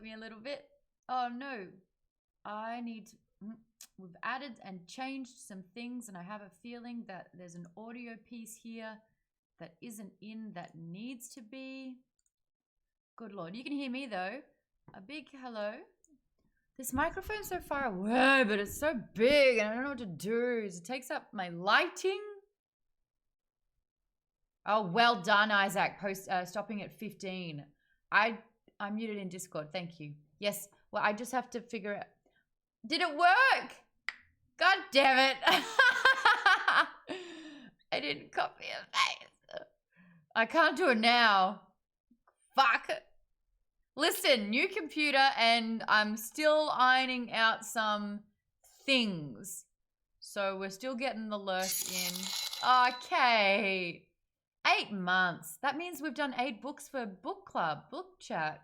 me a little bit. Oh no, we've added and changed some things, and I have a feeling that there's an audio piece here that isn't in that needs to be. Good Lord, you can hear me though. A big hello. This microphone's so far away, but it's so big and I don't know what to do. It takes up my lighting. Oh, well done, Isaac. Stopping at 15. I'm muted in Discord. Thank you. Yes. Well, I just have to figure it. Did it work? God damn it. I didn't copy and paste. I can't do it now. Fuck. Listen, new computer, and I'm still ironing out some things. So we're still getting the lurk in. Okay. 8 months. That means we've done 8 books for book club, book chat.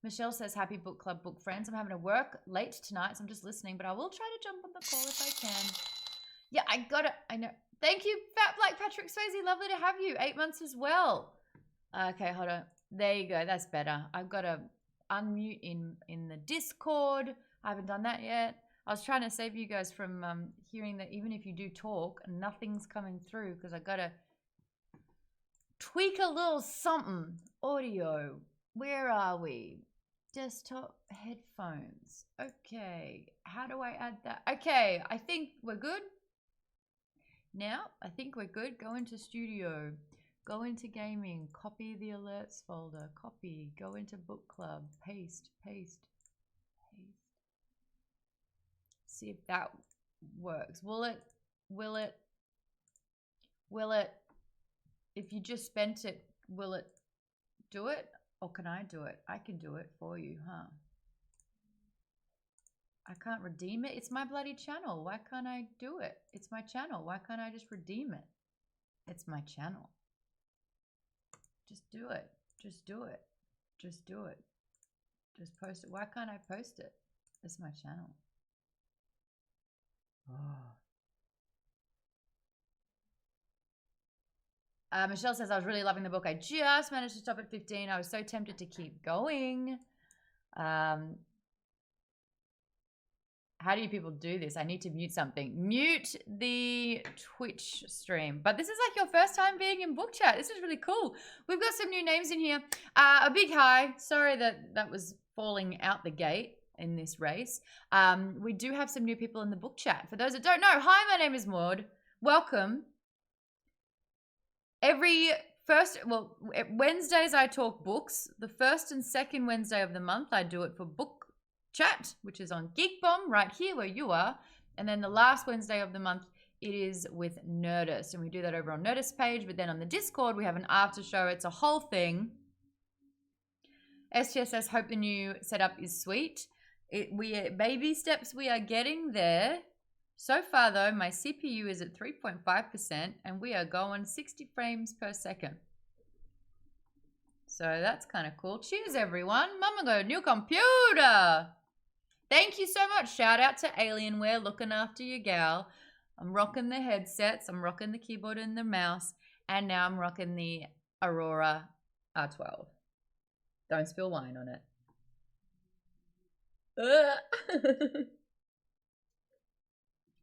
Michelle says, happy book club, book friends. I'm having to work late tonight, so I'm just listening, but I will try to jump on the call if I can. Yeah, I know. Thank you, Fat Black Patrick Swayze. Lovely to have you. 8 months as well. Okay, hold on. There you go. That's better. I've got to unmute in the Discord. I haven't done that yet. I was trying to save you guys from hearing that even if you do talk, nothing's coming through because I got to tweak a little something. Audio. Where are we? Desktop headphones. Okay. How do I add that? Okay. I think we're good. Now, I think we're good. Go into studio. Go into gaming, copy the alerts folder, copy, go into book club, paste, paste, paste. See if that works. Will it, if you just spent it, will it do it? Or can I do it? I can do it for you, huh? I can't redeem it. It's my bloody channel. Why can't I do it? It's my channel. Why can't I just redeem it? It's my channel. Just do it. Just do it. Just do it. Just post it. Why can't I post it? It's my channel. Oh. Michelle says, I was really loving the book. I just managed to stop at 15. I was so tempted to keep going. How do you people do this? I need to mute something. Mute the Twitch stream. But this is like your first time being in book chat. This is really cool. We've got some new names in here. A big hi. Sorry that was falling out the gate in this race. We do have some new people in the book chat. For those that don't know, hi, my name is Maude. Welcome. Wednesdays I talk books. The first and second Wednesday of the month I do it for book chat, which is on Geek Bomb right here where you are. And then the last Wednesday of the month, it is with Nerdist. And we do that over on Nerdist page. But then on the Discord, we have an after show. It's a whole thing. STSS, hope the new setup is sweet. Baby steps, we are getting there. So far, though, my CPU is at 3.5%. And we are going 60 frames per second. So that's kind of cool. Cheers, everyone. Mama got a new computer. Thank you so much. Shout out to Alienware looking after your gal. I'm rocking the headsets. I'm rocking the keyboard and the mouse. And now I'm rocking the Aurora R12. Don't spill wine on it.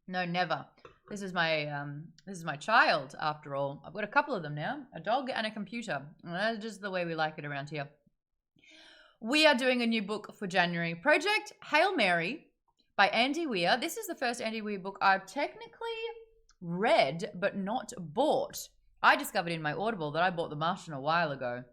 No, never. This is my child, after all. I've got a couple of them now. A dog and a computer. And that's just the way we like it around here. We are doing a new book for January. Project Hail Mary by Andy Weir. This is the first Andy Weir book I've technically read, but not bought. I discovered in my Audible that I bought The Martian a while ago.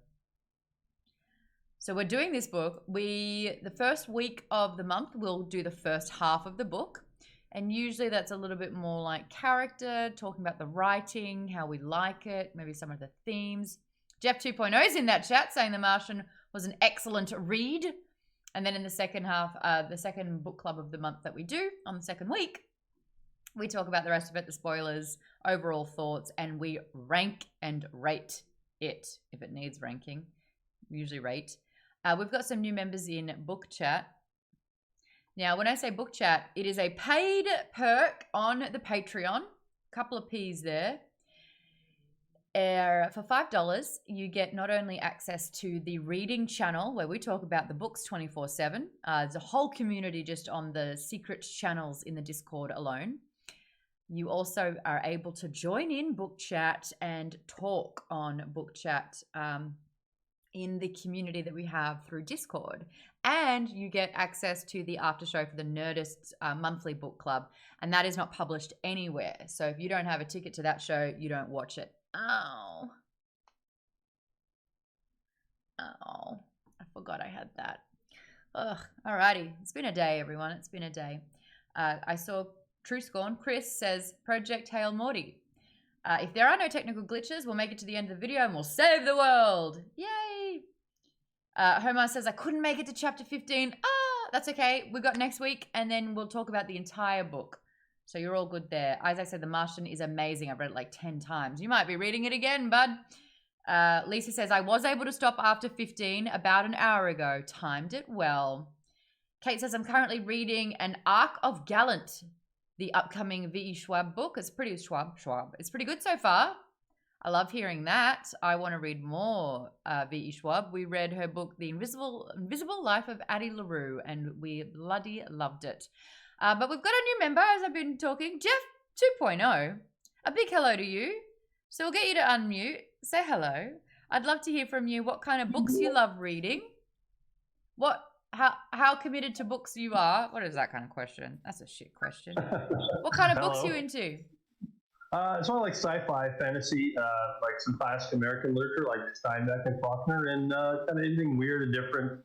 So we're doing this book. The first week of the month, we'll do the first half of the book. And usually that's a little bit more like character, talking about the writing, how we like it, maybe some of the themes. Jeff 2.0 is in that chat saying The Martian was an excellent read. And then in the second half, the second book club of the month that we do on the second week, we talk about the rest of it, the spoilers, overall thoughts, and we rank and rate it if it needs ranking. We usually rate. We've got some new members in book chat. Now, when I say book chat, it is a paid perk on the Patreon. Couple of P's there. For $5, you get not only access to the reading channel where we talk about the books 24/7. There's a whole community just on the secret channels in the Discord alone. You also are able to join in book chat and talk on book chat in the community that we have through Discord. And you get access to the after show for the Nerdists monthly book club. And that is not published anywhere. So if you don't have a ticket to that show, you don't watch it. Oh, I forgot I had that. Ugh, alrighty. It's been a day, everyone. It's been a day. I saw True Scorn. Chris says, Project Hail Maude. If there are no technical glitches, we'll make it to the end of the video and we'll save the world. Yay! Homer says, I couldn't make it to chapter 15. That's okay. We got next week and then we'll talk about the entire book. So you're all good there. Isaac said The Martian is amazing. I've read it like 10 times. You might be reading it again, bud. Lisa says, I was able to stop after 15 about an hour ago. Timed it well. Kate says, I'm currently reading An Arc of Gallant, the upcoming V.E. Schwab book. It's pretty Schwab. It's pretty good so far. I love hearing that. I want to read more V.E. Schwab. We read her book, The Invisible Life of Addie LaRue, and we bloody loved it. But we've got a new member, as I've been talking, Jeff 2.0. A big hello to you. So we'll get you to unmute. Say hello. I'd love to hear from you what kind of books you love reading. How committed to books you are. What is that kind of question? That's a shit question. What kind of books you into? It's more like sci-fi, fantasy, like some classic American literature like Steinbeck and Faulkner, and kind of anything weird and different.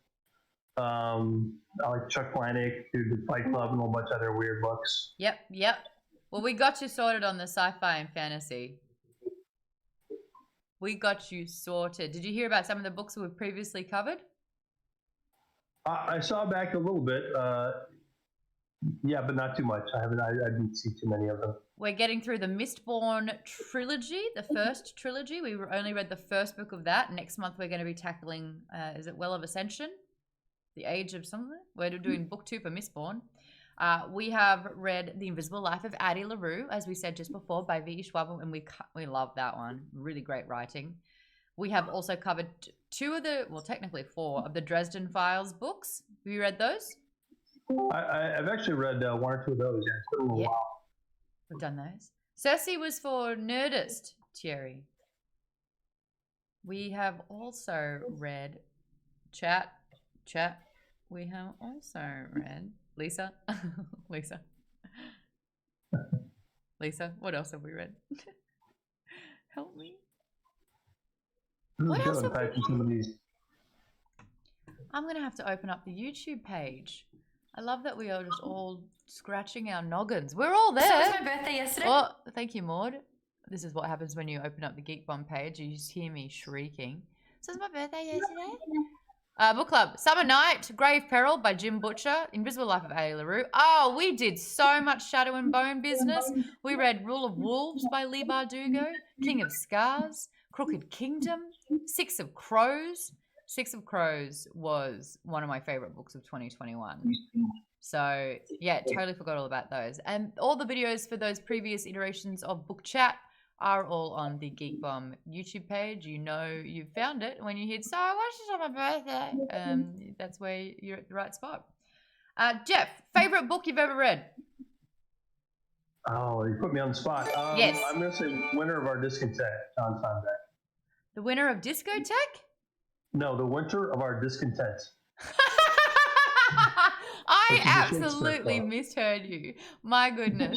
I like Chuck Palahniuk, The Fight Club, and a whole bunch of other weird books. Yep. Well, we got you sorted on the sci-fi and fantasy. We got you sorted. Did you hear about some of the books we've previously covered? I saw back a little bit. Yeah, but not too much. I didn't see too many of them. We're getting through the Mistborn trilogy, the first trilogy. We only read the first book of that. Next month we're going to be tackling, is it Well of Ascension? The Age of something? We're doing book 2 for Mistborn. We have read The Invisible Life of Addie LaRue, as we said just before, by V.E. Schwab, and we love that one. Really great writing. We have also covered 2 of the, well, technically 4 of the Dresden Files books. Have you read those? I've actually read 1 or 2 of those. Yeah, it's been a little while. We've done those. Cersei was for Nerdist, Thierry. We have also read Chat. We have also read Lisa. Lisa, what else have we read? Help me. What else have we read? I'm going to have to open up the YouTube page. I love that we are just all scratching our noggins. We're all there. So it was my birthday yesterday. Oh, thank you, Maude. This is what happens when you open up the Geek Bomb page. You just hear me shrieking. So it was my birthday yesterday. Book club. Summer Night, Grave Peril by Jim Butcher. Invisible Life of Addie LaRue. Oh, we did so much Shadow and Bone business. We read Rule of Wolves by Leigh Bardugo. King of Scars. Crooked Kingdom. Six of Crows. Six of Crows was one of my favorite books of 2021. So, yeah, totally forgot all about those. And all the videos for those previous iterations of Book Chat are all on the Geek Bomb YouTube page. You know you found it when you hit, so I watched this on my birthday. That's where you're at the right spot. Jeff, favorite book you've ever read? Oh, you put me on the spot. Yes. I'm going to say Winter of Our Discontent, John Steinbeck. The Winner of Discotheque? No, The Winter of Our Discontent. I absolutely misheard you. My goodness.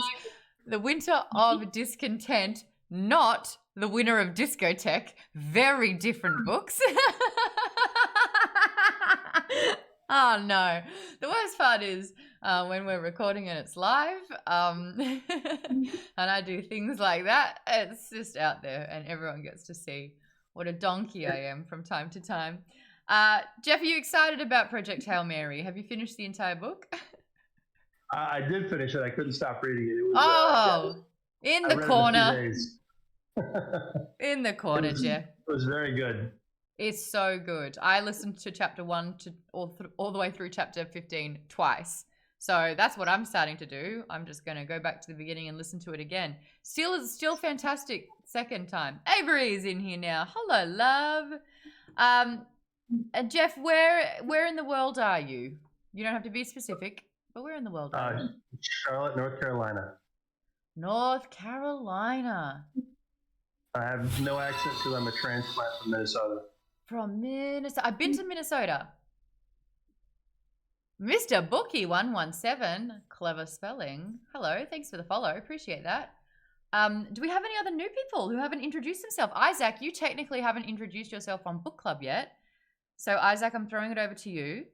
The Winter of Discontent, not The Winner of Discotheque. Very different books. Oh, no. The worst part is when we're recording and it's live and I do things like that, it's just out there and everyone gets to see what a donkey I am from time to time. Jeff, are you excited about Project Hail Mary? Have you finished the entire book? I did finish it. I couldn't stop reading it. It was, in the corner. In the corner, Jeff. It was very good. It's so good. I listened to chapter 1 to all the way through chapter 15 twice. So that's what I'm starting to do. I'm just going to go back to the beginning and listen to it again. Still fantastic second time. Avery's in here now. Hello, love. Jeff, where in the world are you? You don't have to be specific, but where in the world are you? Charlotte, North Carolina. North Carolina. I have no accent because I'm a transplant from Minnesota. From Minnesota. I've been to Minnesota. Mr. Bookie 117. Clever spelling. Hello, thanks for the follow. Appreciate that. Do we have any other new people who haven't introduced themselves? Isaac, you technically haven't introduced yourself on book club yet. So Isaac, I'm throwing it over to you.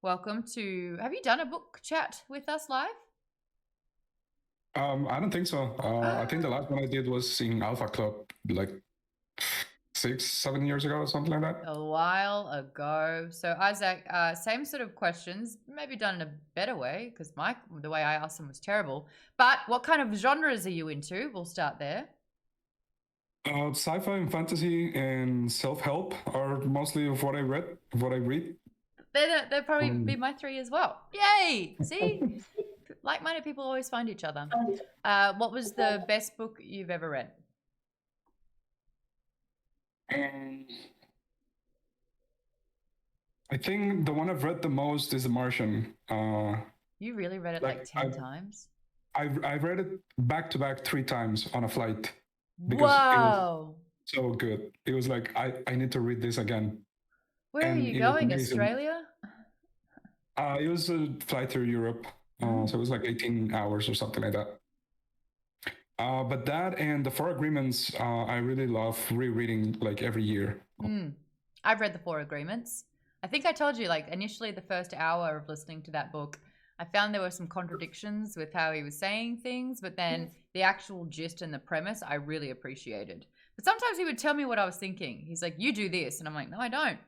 Welcome to... Have you done a book chat with us live? I don't think so. I think the last one I did was in Alpha Club, like 6-7 years ago or something like that. A while ago. So Isaac, same sort of questions, maybe done in a better way, because the way I asked them was terrible. But what kind of genres are you into? We'll start there. Sci-fi and fantasy and self-help are mostly of what I read. They'll probably be my three as well. Yay! See? Like-minded people always find each other. What was the best book you've ever read? I think the one I've read the most is The Martian. You really read it like 10 times? I've read it back to back 3 times on a flight. Because Whoa! It was so good. It was like, I need to read this again. Where are you going? Australia? It was a flight through Europe. So it was like 18 hours or something like that. But that and the 4 Agreements, I really love rereading like every year. I've read the 4 Agreements. I think I told you, like, initially the first hour of listening to that book, I found there were some contradictions with how he was saying things, but then the actual gist and the premise I really appreciated. But sometimes he would tell me what I was thinking. He's like, you do this. And I'm like, no, I don't.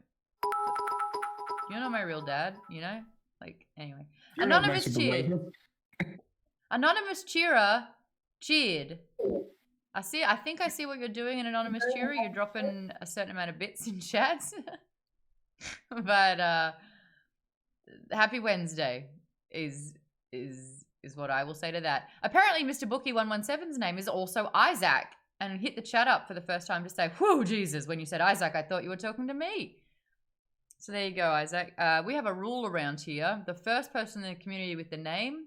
You're not my real dad, you know? Like, anyway. You're Anonymous cheered. Anonymous cheerer cheered. I think I see what you're doing, an anonymous cheerer. You're dropping a certain amount of bits in chats. But happy Wednesday is what I will say to that. Apparently Mr. Bookie 117's name is also Isaac, and hit the chat up for the first time to say, whew, Jesus, when you said Isaac, I thought you were talking to me. So there you go, Isaac. We have a rule around here. The first person in the community with the name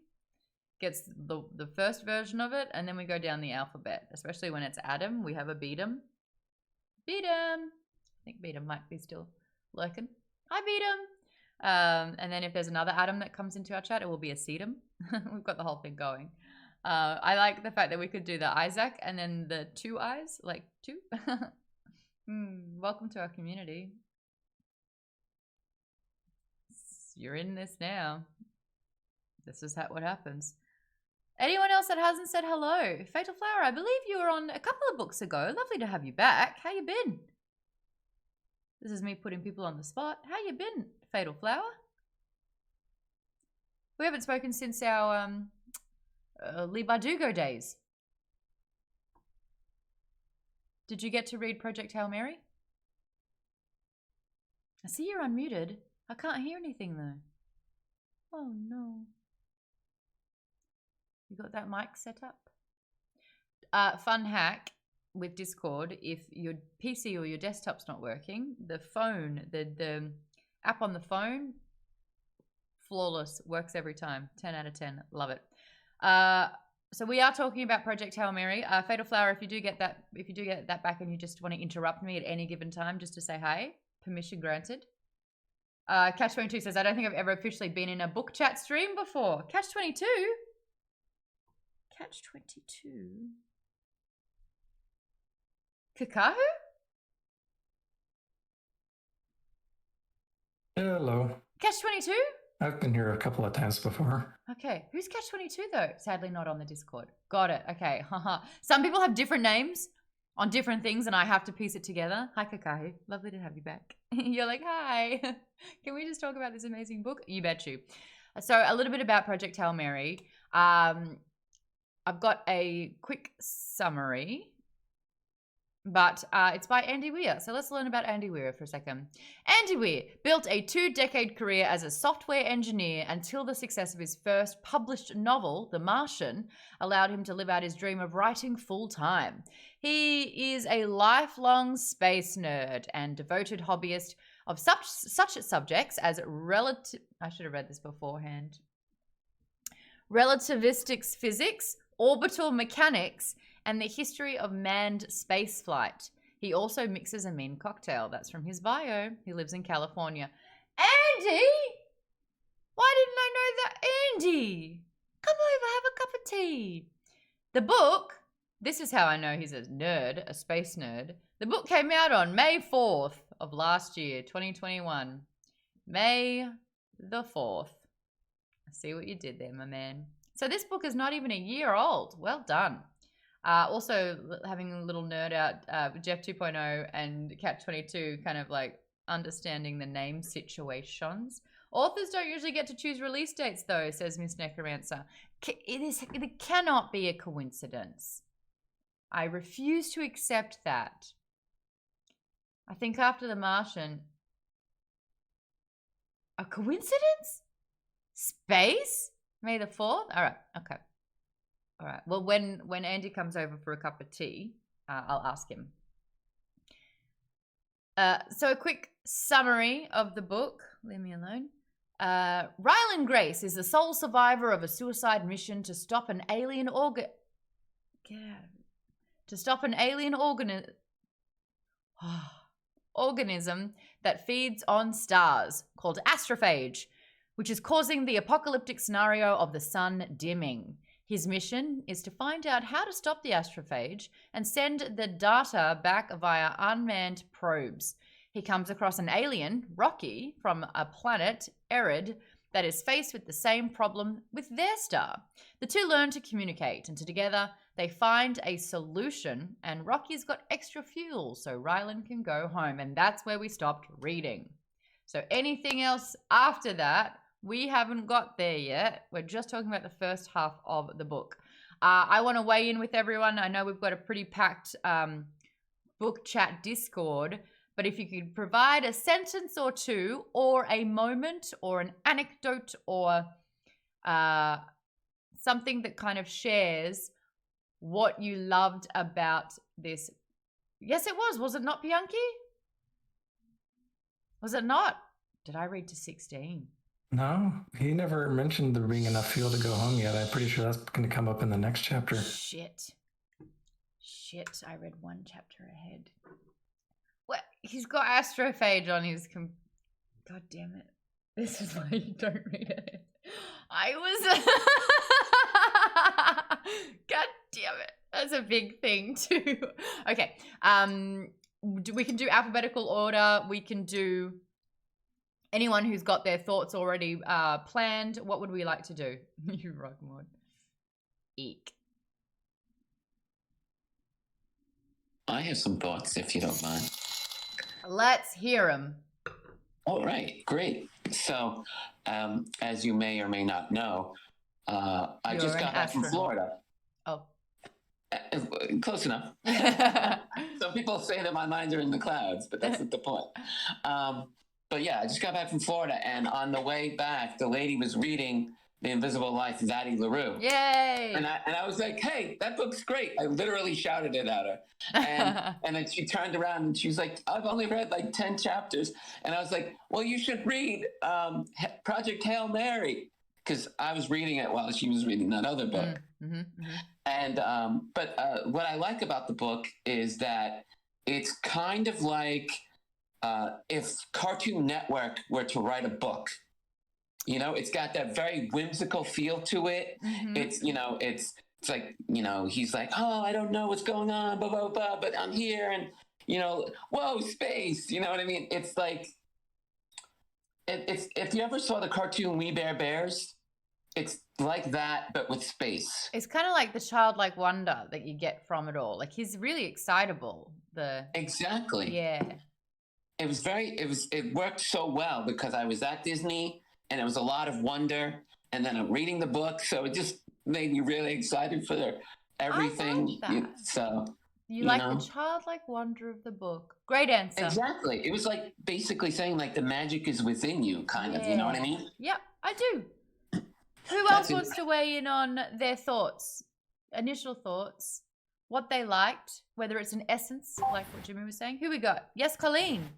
gets the first version of it, and then we go down the alphabet. Especially when it's Adam, we have a Beatum. Beatum! I think Beatum might be still lurking. Hi, Beatum! And then if there's another Adam that comes into our chat, it will be a Sedum. We've got the whole thing going. I like the fact that we could do the Isaac and then the 2 eyes, like 2. Welcome to our community. You're in this now. This is what happens. Anyone else that hasn't said hello? Fatal Flower, I believe you were on a couple of books ago. Lovely to have you back. How you been? This is me putting people on the spot. How you been, Fatal Flower? We haven't spoken since our Lee Bardugo days. Did you get to read Project Hail Mary? I see you're unmuted. I can't hear anything though. Oh no. You got that mic set up? Fun hack with Discord, if your PC or your desktop's not working, the phone, the app on the phone, flawless, works every time. 10 out of 10. Love it. So we are talking about Project Hail Mary. Fatal Flower, if you do get that back and you just want to interrupt me at any given time just to say hi, permission granted. Catch22 says, I don't think I've ever officially been in a book chat stream before. Catch22? Catch22? Kakahu? Hello. Catch22? I've been here a couple of times before. Okay. Who's Catch22 though? Sadly not on the Discord. Got it. Okay. Haha. Some people have different names on different things and I have to piece it together. Hi Kakahu. Lovely to have you back. You're like, hi. Can we just talk about this amazing book? You bet you. So a little bit about Project Hail Mary. I've got a quick summary. But it's by Andy Weir. So let's learn about Andy Weir for a second. Andy Weir built a 2-decade career as a software engineer until the success of his first published novel, The Martian, allowed him to live out his dream of writing full-time. He is a lifelong space nerd and devoted hobbyist of such subjects as I should have read this beforehand. Relativistic physics, orbital mechanics, and the history of manned spaceflight. He also mixes a mean cocktail. That's from his bio. He lives in California. Andy? Why didn't I know that? Andy, come over, have a cup of tea. The book, this is how I know he's a nerd, a space nerd. The book came out on May 4th of last year, 2021. May the 4th. I see what you did there, my man. So this book is not even a year old. Well done. Also having a little nerd out with Jeff 2.0 and Cat 22, kind of like understanding the name situations. Authors don't usually get to choose release dates though, says Miss Necromancer. It cannot be a coincidence. I refuse to accept that. I think after The Martian, a coincidence? Space? May the 4th? All right, okay. All right. Well, when Andy comes over for a cup of tea, I'll ask him. So a quick summary of the book. Leave me alone. Rylan Grace is the sole survivor of a suicide mission to stop an alien organism that feeds on stars called astrophage, which is causing the apocalyptic scenario of the sun dimming. His mission is to find out how to stop the astrophage and send the data back via unmanned probes. He comes across an alien, Rocky, from a planet, Erid, that is faced with the same problem with their star. The two learn to communicate, and together they find a solution, and Rocky's got extra fuel so Rylan can go home, and that's where we stopped reading. So anything else after that, we haven't got there yet. We're just talking about the first half of the book. I want to weigh in with everyone. I know we've got a pretty packed book chat Discord, but if you could provide a sentence or two or a moment or an anecdote or something that kind of shares what you loved about this. Yes, it was. Was it not, Bianchi? Was it not? Did I read to 16? No, he never mentioned there being enough fuel to go home yet. I'm pretty sure that's going to come up in the next chapter. Shit, I read one chapter ahead. What? He's got astrophage on his... God damn it. This is why you don't read it. God damn it. That's a big thing too. Okay. We can do alphabetical order. We can do... Anyone who's got their thoughts already planned, what would we like to do? You rock, Maude. Eek. I have some thoughts, if you don't mind. Let's hear them. All right, great. So, as you may or may not know, I just got back from Florida. Oh. Close enough. Some people say that my minds are in the clouds, but that's not the point. But yeah, I just got back from Florida, and on the way back, the lady was reading The Invisible Life of Addie LaRue. Yay! And I was like, hey, that book's great. I literally shouted it at her. And then she turned around and she was like, I've only read like 10 chapters. And I was like, well, you should read Project Hail Mary. Because I was reading it while she was reading that other book. Mm-hmm, mm-hmm. And but what I like about the book is that it's kind of like if Cartoon Network were to write a book. You know, it's got that very whimsical feel to it. Mm-hmm. It's, you know, it's like, you know, he's like, oh, I don't know what's going on, blah, blah, blah, but I'm here. And, you know, whoa, space. You know what I mean? It's like, it's if you ever saw the cartoon We Bare Bears, it's like that, but with space. It's kind of like the childlike wonder that you get from it all. Like, he's really excitable. Exactly. Yeah. It worked so well because I was at Disney and it was a lot of wonder, and then I'm reading the book, so it just made me really excited for everything. I love that. So You You like know? the childlike wonder of the book. Great answer. Exactly. It was like basically saying like the magic is within you, kind of. You know what I mean? Yep, I do. Who else That's it. wants to weigh in on their thoughts, initial thoughts, what they liked, whether it's an essence, like what Jimmy was saying? Who we got? Yes, Colleen.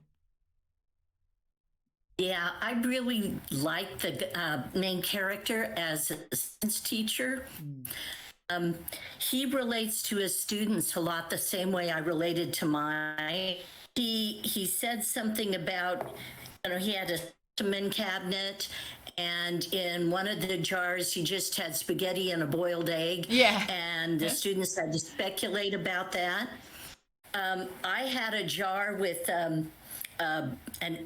Yeah, I really like the main character as a science teacher. He relates to his students a lot the same way I related to mine. He said something about, he had a specimen cabinet, and in one of the jars he just had spaghetti and a boiled egg. Yeah. And the students had to speculate about that. I had a jar with an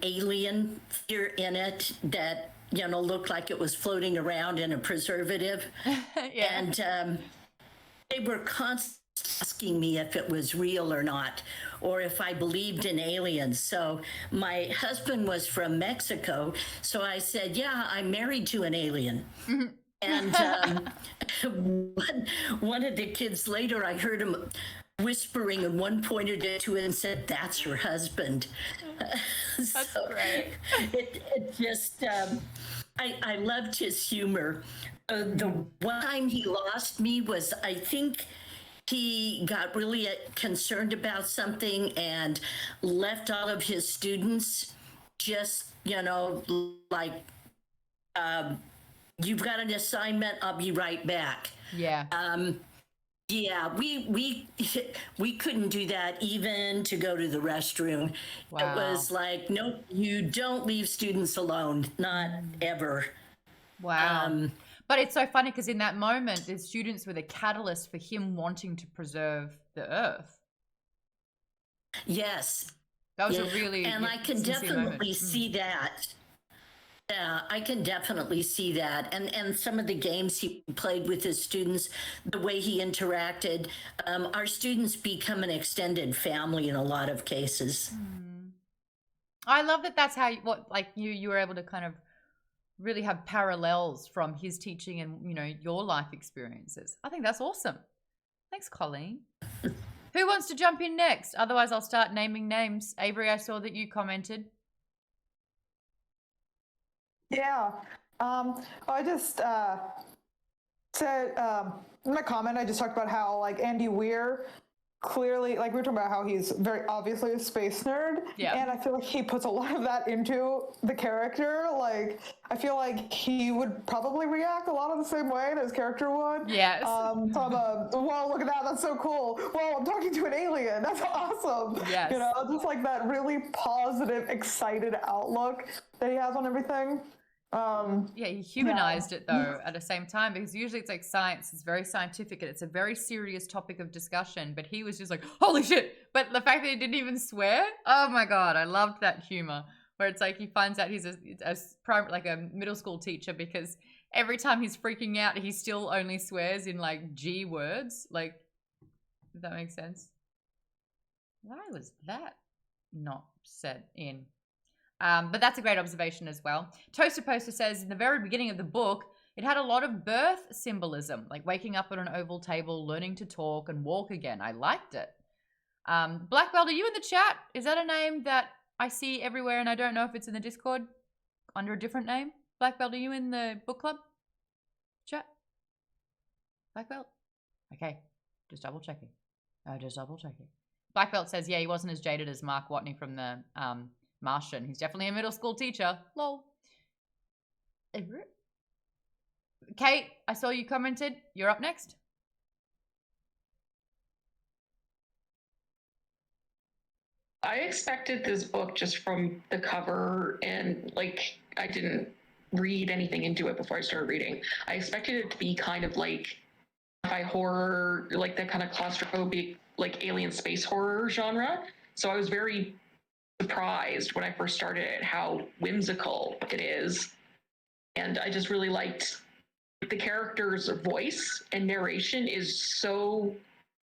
alien figure in it that looked like it was floating around in a preservative. Yeah. And they were constantly asking me if it was real or not, or if I believed in aliens. So my husband was from Mexico, so I said, yeah, I'm married to an alien. And one of the kids later, I heard him whispering, and one pointed it to it and said, that's your husband. That's great. It just, I loved his humor. The one time he lost me was, I think he got really concerned about something and left all of his students just, like, you've got an assignment, I'll be right back. Yeah. Yeah, we couldn't do that even to go to the restroom. Wow. It was like, no, you don't leave students alone, not ever. Wow. But it's so funny because in that moment, the students were the catalyst for him wanting to preserve the earth. Yes. That was a really and I can sincere definitely moment. see that. Yeah, I can definitely see that. And some of the games he played with his students, the way he interacted, our students become an extended family in a lot of cases. I love that that's how you were able to kind of really have parallels from his teaching and, your life experiences. I think that's awesome. Thanks, Colleen. Who wants to jump in next? Otherwise, I'll start naming names. Avery, I saw that you commented. Yeah. I just said in my comment, I just talked about how like Andy Weir clearly, like we were talking about how he's very obviously a space nerd. Yeah. And I feel like he puts a lot of that into the character. Like I feel like he would probably react a lot of the same way that his character would. Yes. So I'm whoa, look at that, that's so cool. Whoa, I'm talking to an alien. That's awesome. Yes. Just like that really positive, excited outlook that he has on everything. Yeah, he humanized it though at the same time, because usually it's like science, it's very scientific and it's a very serious topic of discussion, but he was just like, holy shit. But the fact that he didn't even swear, oh my God, I loved that humor where it's like he finds out he's a middle school teacher because every time he's freaking out, he still only swears in like G words. Like, if that makes sense. Why was that not said in? But that's a great observation as well. Toaster Poster says, in the very beginning of the book, it had a lot of birth symbolism, like waking up at an oval table, learning to talk and walk again. I liked it. Black Belt, are you in the chat? Is that a name that I see everywhere and I don't know if it's in the Discord under a different name? Black Belt, are you in the book club chat? Black Belt? Okay, just double checking. Black Belt says, yeah, he wasn't as jaded as Mark Watney from the Martian. He's definitely a middle school teacher. Lol. Kate, I saw you commented. You're up next. I expected this book just from the cover, and like I didn't read anything into it before I started reading. I expected it to be kind of like sci-fi horror, like that kind of claustrophobic, like alien space horror genre. So I was very surprised when I first started it how whimsical it is. And I just really liked the character's voice and narration is so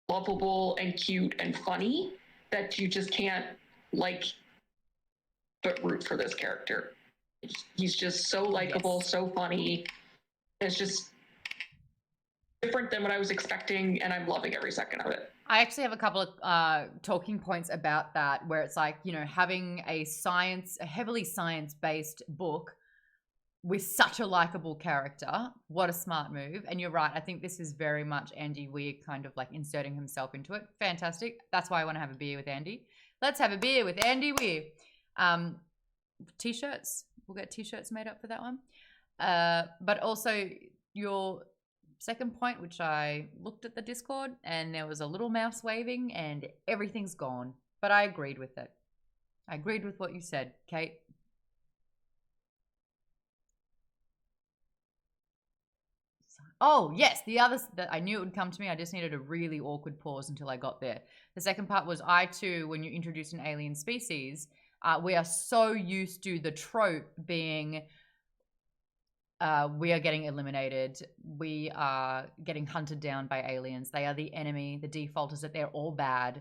lovable and cute and funny that you just can't but root for this character. He's just so likable, so funny. It's just different than what I was expecting, and I'm loving every second of it. I actually have a couple of talking points about that, where it's like, you know, having a heavily science-based book with such a likable character. What a smart move. And you're right. I think this is very much Andy Weir kind of like inserting himself into it. Fantastic. That's why I want to have a beer with Andy. Let's have a beer with Andy Weir. T-shirts. We'll get T-shirts made up for that one. But also your second point, which I looked at the Discord and there was a little mouse waving and everything's gone. But I agreed with it. I agreed with what you said, Kate. Oh, yes. The other, I knew it would come to me. I just needed a really awkward pause until I got there. The second part was I too, when you introduce an alien species, we are so used to the trope being we are getting eliminated. We are getting hunted down by aliens. They are the enemy. The default is that they're all bad.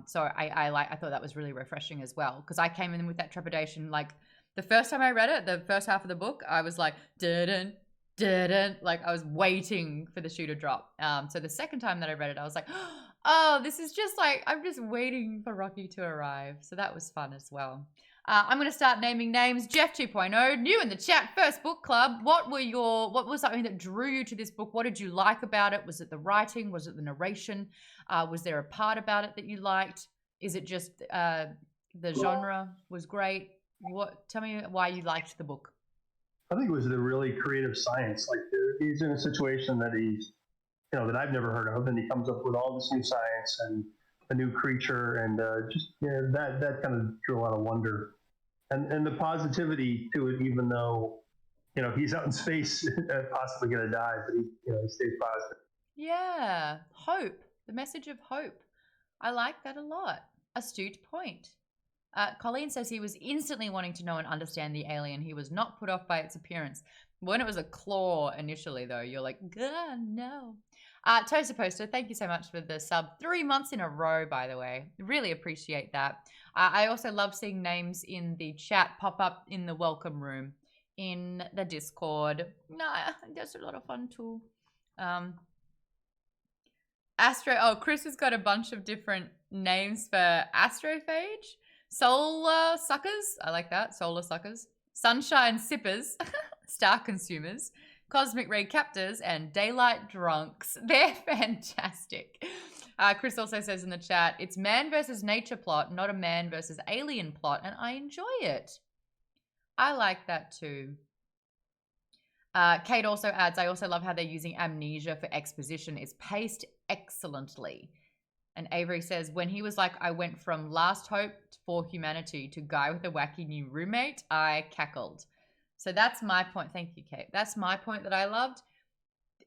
So I thought that was really refreshing as well, because I came in with that trepidation. Like the first time I read it, the first half of the book, I was like, like I was waiting for the shoe to drop. So the second time that I read it, I was like, oh, this is just like, I'm just waiting for Rocky to arrive. So that was fun as well. I'm going to start naming names. Jeff 2.0, new in the chat, first book club. What was something that drew you to this book? What did you like about it? Was it the writing? Was it the narration? Was there a part about it that you liked? Is it just the genre was great? Tell me why you liked the book. I think it was the really creative science. Like he's in a situation that that I've never heard of, and he comes up with all this new science and a new creature, and that kind of drew a lot of wonder, and the positivity to it, even though he's out in space, possibly going to die, but he stays positive. Yeah, hope. The message of hope. I like that a lot. Astute point. Colleen says he was instantly wanting to know and understand the alien. He was not put off by its appearance. When it was a claw initially, though, you're like, no. Toaster Poster, thank you so much for the sub. 3 months in a row, by the way. Really appreciate that. I also love seeing names in the chat pop up in the welcome room in the Discord. No, that's a lot of fun too. Chris has got a bunch of different names for Astrophage. Solar Suckers, I like that, Solar Suckers. Sunshine Sippers, Star Consumers, Cosmic Ray Captors, and Daylight Drunks. They're fantastic. Chris also says in the chat, it's man versus nature plot, not a man versus alien plot, and I enjoy it. I like that too. Kate also adds, I also love how they're using amnesia for exposition. It's paced excellently. And Avery says, when he was like, I went from last hope for humanity to guy with a wacky new roommate, I cackled. So that's my point. Thank you, Kate. That's my point that I loved.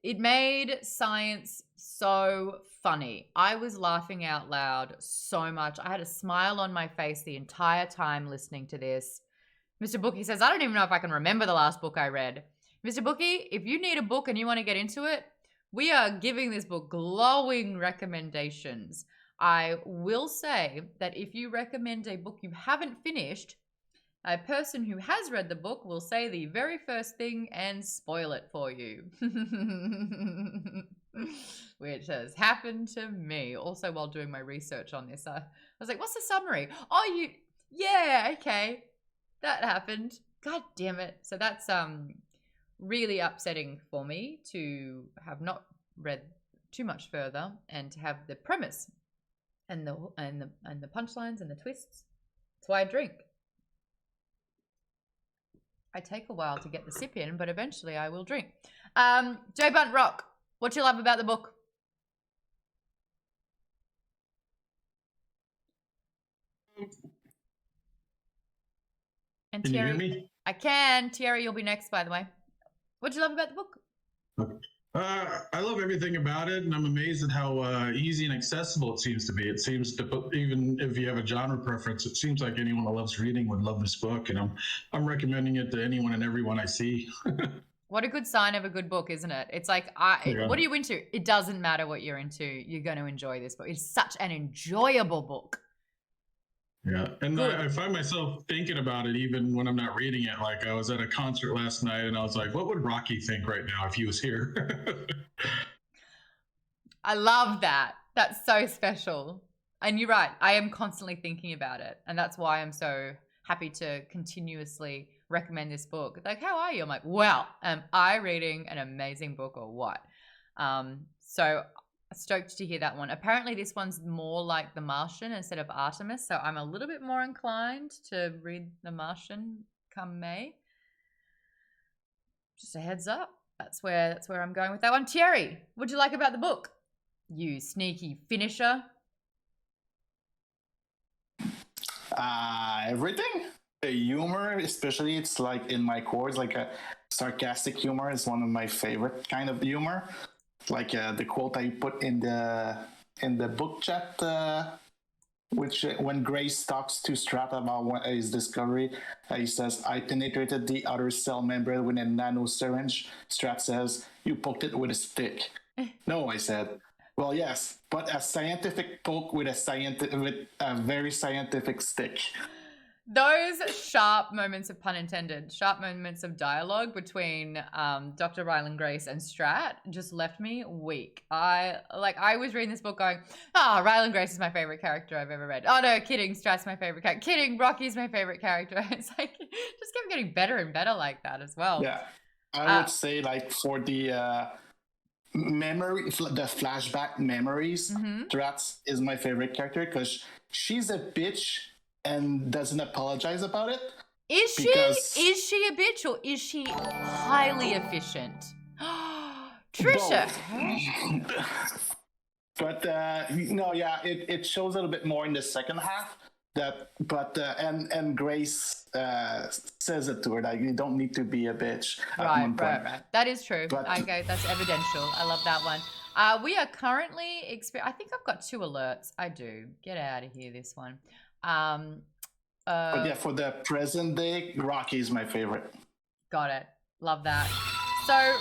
It made science so funny. I was laughing out loud so much. I had a smile on my face the entire time listening to this. Mr. Bookie says, I don't even know if I can remember the last book I read. Mr. Bookie, if you need a book and you want to get into it, we are giving this book glowing recommendations. I will say that if you recommend a book you haven't finished, a person who has read the book will say the very first thing and spoil it for you. Which has happened to me. Also, while doing my research on this, I was like, what's the summary? Oh, yeah, okay. That happened. God damn it. So that's really upsetting for me to have not read too much further and to have the premise and the punchlines and the twists. That's why I drink. I take a while to get the sip in, but eventually I will drink. Joe Bunt Rock, what you love about the book? And Can Thierry, you hear me? I can. Thierry, you'll be next, by the way. What do you love about the book? I love everything about it, and I'm amazed at how easy and accessible it seems to be. It seems to put, even if you have a genre preference, it seems like anyone who loves reading would love this book, and I'm recommending it to anyone and everyone I see. What a good sign of a good book, isn't it? It's like, what are you into? It doesn't matter what you're into. You're going to enjoy this book. It's such an enjoyable book. Yeah, and I find myself thinking about it even when I'm not reading it. Like I was at a concert last night and I was like, what would Rocky think right now if he was here? I love that. That's so special. And you're right. I am constantly thinking about it. And that's why I'm so happy to continuously recommend this book. Like, how are you? I'm like, well, am I reading an amazing book or what? So stoked to hear that one. Apparently this one's more like The Martian instead of Artemis. So I'm a little bit more inclined to read The Martian come May. Just a heads up. That's where I'm going with that one. Thierry, what'd you like about the book? You sneaky finisher. Everything. The humor, especially, it's like in my core, it's like a sarcastic humor is one of my favorite kind of humor. Like the quote I put in the book chat, which when Grace talks to Strat about his discovery, he says, "I penetrated the outer cell membrane with a nano syringe." Strat says, "You poked it with a stick." No, I said. Well, yes, but a scientific poke with a very scientific stick. Those sharp moments of pun intended, sharp moments of dialogue between Dr. Ryland Grace and Strat just left me weak. I was reading this book going, Ryland Grace is my favorite character I've ever read. Oh no, kidding, Strat's my favorite character. Kidding, Rocky's my favorite character. It's like just kept getting better and better like that as well. Yeah, I would say like for the the flashback memories, Strat is my favorite character because she's a bitch and doesn't apologize about it. Is she a bitch or is she highly efficient? Trisha. But no, yeah, it shows a little bit more in the second half. And Grace says it to her, like, you don't need to be a bitch at one point. Right. That is true. That's evidential. I love that one. We are currently I think I've got 2 alerts. I do. Get out of here, this one. But yeah, for the present day, Rocky is my favorite. Got it. Love that. So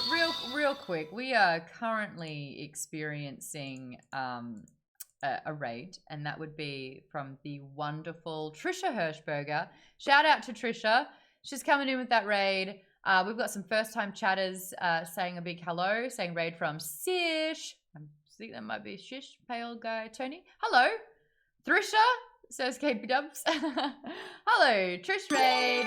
real quick, we are currently experiencing a raid, and that would be from the wonderful Trisha Hirschberger. Shout out to Trisha. She's coming in with that raid. We've got some first-time chatters saying a big hello, saying raid from Sish. I think that might be Shish, pale guy, Tony. Hello, Trisha, says KP Dubs. Hello, Trish Raid.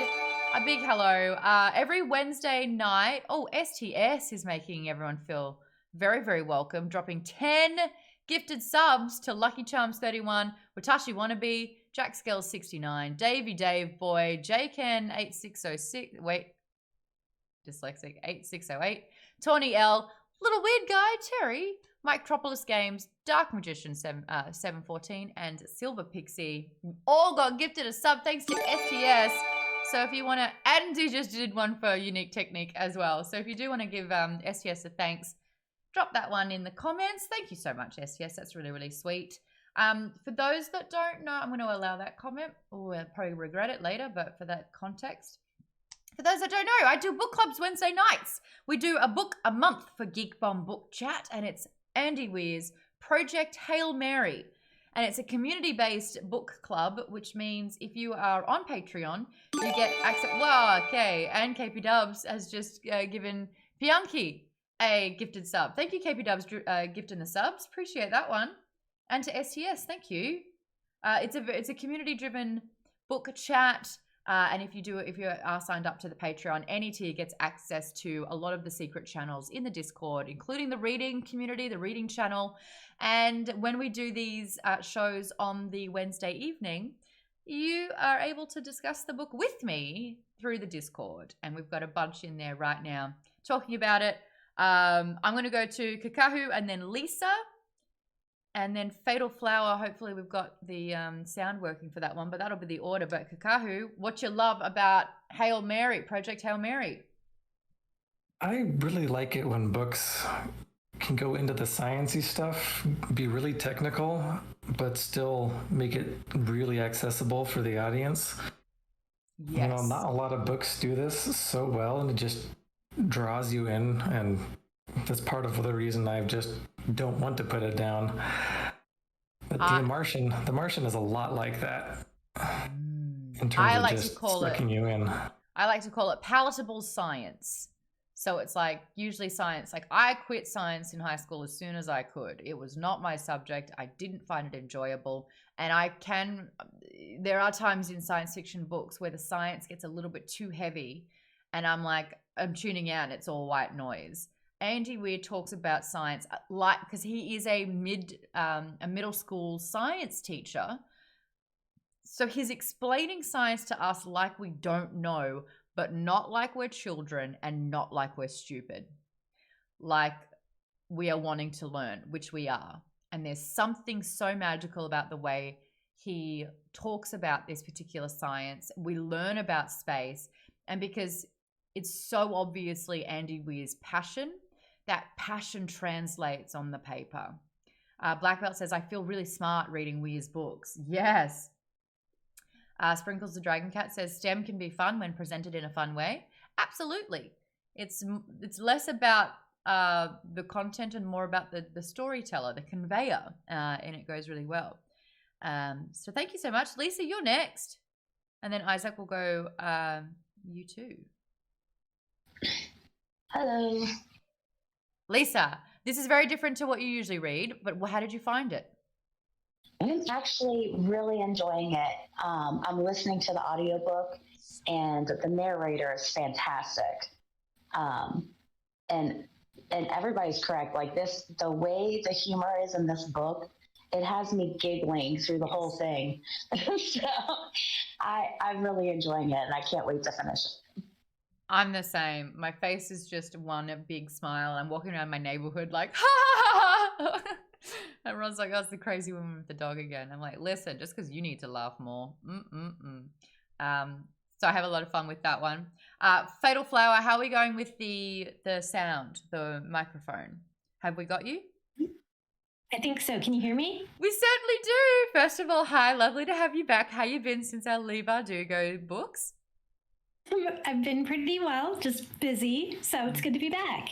A big hello. Every Wednesday night, STS is making everyone feel very, very welcome, dropping 10 gifted subs to Lucky Charms 31, Watashi Wannabe, Jack Scales 69, Davey Dave Boy, JCan 8606, dyslexic 8608, Tawny L, Little Weird Guy, Terry, Mike Tropolis Games, Dark Magician 714, and Silver Pixie all got gifted a sub thanks to STS. So if you want to, and he just did one for Unique Technique as well. So if you do want to give STS a thanks, drop that one in the comments. Thank you so much, STS. That's really, really sweet. For those that don't know, I'm going to allow that comment. I'll probably regret it later, but for that context. For those that don't know, I do book clubs Wednesday nights. We do a book a month for Geek Bomb Book Chat, and it's Andy Weir's Project Hail Mary. And it's a community-based book club, which means if you are on Patreon, you get access. Wow, okay. And KP Dubs has just given Bianchi a gifted sub. Thank you, KP Dubs, gifting the subs. Appreciate that one. And to STS, thank you. It's a community-driven book chat. And if you are signed up to the Patreon, any tier gets access to a lot of the secret channels in the Discord, including the reading community, the reading channel. And when we do these shows on the Wednesday evening, you are able to discuss the book with me through the Discord. And we've got a bunch in there right now talking about it. I'm going to go to Kakahu and then Lisa. And then Fatal Flower, hopefully we've got the sound working for that one, but that'll be the order. But Kakahu, what you love about Hail Mary, Project Hail Mary? I really like it when books can go into the sciencey stuff, be really technical, but still make it really accessible for the audience. Yes. You know, not a lot of books do this so well, and it just draws you in, and that's part of the reason I just don't want to put it down. But The Martian is a lot like that. In terms of just sucking you in. I like to call it palatable science. So it's like usually science, like I quit science in high school as soon as I could. It was not my subject. I didn't find it enjoyable. And there are times in science fiction books where the science gets a little bit too heavy and I'm tuning out and it's all white noise. Andy Weir talks about science because he is a middle school science teacher. So he's explaining science to us like we don't know, but not like we're children and not like we're stupid. Like we are wanting to learn, which we are. And there's something so magical about the way he talks about this particular science. We learn about space. And because it's so obviously Andy Weir's passion, that passion translates on the paper. Black Belt says, I feel really smart reading Weir's books. Yes. Sprinkles the Dragon Cat says STEM can be fun when presented in a fun way. Absolutely. It's less about the content and more about the storyteller, the conveyor, and it goes really well. So thank you so much. Lisa, you're next. And then Isaac will go you too. Hello. Lisa, this is very different to what you usually read, but how did you find it? I'm actually really enjoying it. I'm listening to the audiobook and the narrator is fantastic. And everybody's correct. Like the way the humor is in this book, it has me giggling through the whole thing. So I'm really enjoying it and I can't wait to finish it. I'm the same. My face is just one big smile. I'm walking around my neighborhood like, ha ha ha. Everyone's like, oh, it's the crazy woman with the dog again. I'm like, listen, just because you need to laugh more. So I have a lot of fun with that one. Fatal Flower, how are we going with the sound, the microphone? Have we got you? I think so. Can you hear me? We certainly do. First of all, hi, lovely to have you back. How you been since our Leave Bardugo books? I've been pretty well, just busy, so it's good to be back.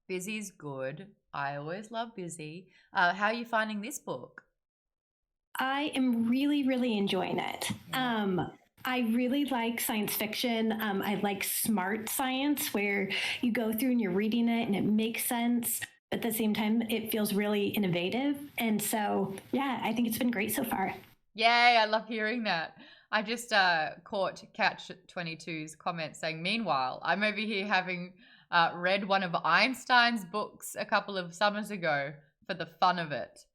Busy's good. I always love busy. How are you finding this book? I am really, really enjoying it. Yeah. I really like science fiction. I like smart science where you go through and you're reading it and it makes sense, but at the same time, it feels really innovative. And so, yeah, I think it's been great so far. Yay, I love hearing that. I just caught Catch22's comment saying, meanwhile, I'm over here having read one of Einstein's books a couple of summers ago for the fun of it.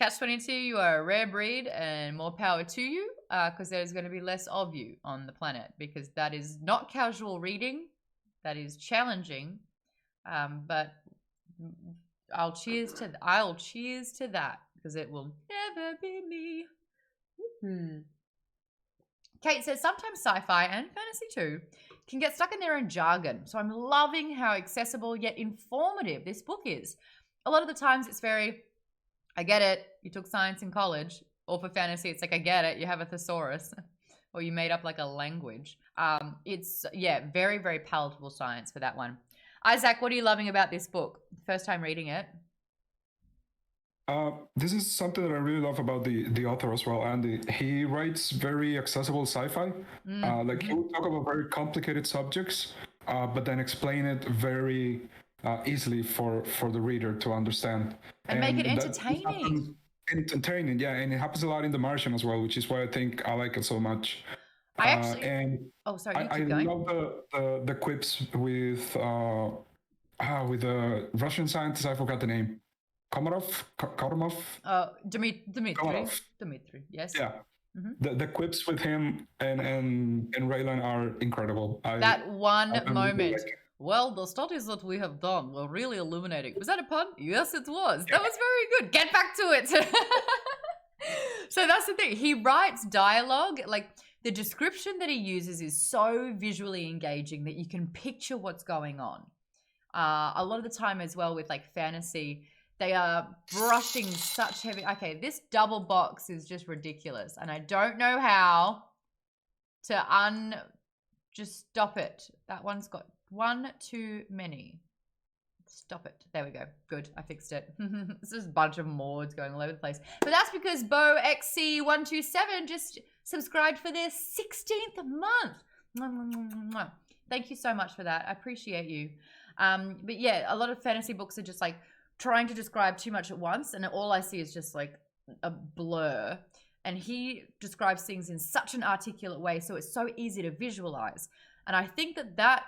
Catch22, you are a rare breed and more power to you because there's going to be less of you on the planet because that is not casual reading. That is challenging. But I'll cheers to that because it will never be me. Kate says, sometimes sci-fi and fantasy too can get stuck in their own jargon. So I'm loving how accessible yet informative this book is. A lot of the times it's very, I get it, you took science in college. Or for fantasy, it's like, I get it, you have a thesaurus. Or you made up like a language. It's, very, very palatable science for that one. Isaac, what are you loving about this book? First time reading it. This is something that I really love about the author as well, Andy. He writes very accessible sci-fi. Like he will talk about very complicated subjects, but then explain it very easily for the reader to understand. And make it entertaining. Entertaining, yeah. And it happens a lot in The Martian as well, which is why I think I like it so much. I actually... I love the quips with the Russian scientist, I forgot the name. Komarov? Dmitry, yes. Yeah. Mm-hmm. The quips with him and Raylan are incredible. That one moment. Like, well, the studies that we have done were really illuminating. Was that a pun? Yes, it was. That was very good. Get back to it. So that's the thing. He writes dialogue. Like, the description that he uses is so visually engaging that you can picture what's going on. A lot of the time as well with like fantasy, they are brushing such heavy... Okay, this double box is just ridiculous. And I don't know how to just stop it. That one's got one too many. Stop it. There we go. Good. I fixed it. This is a bunch of Maudes going all over the place. But that's because BoXC127 just subscribed for their 16th month. Thank you so much for that. I appreciate you. But yeah, a lot of fantasy books are just like trying to describe too much at once, and all I see is just like a blur. And he describes things in such an articulate way, so it's so easy to visualize. And I think that that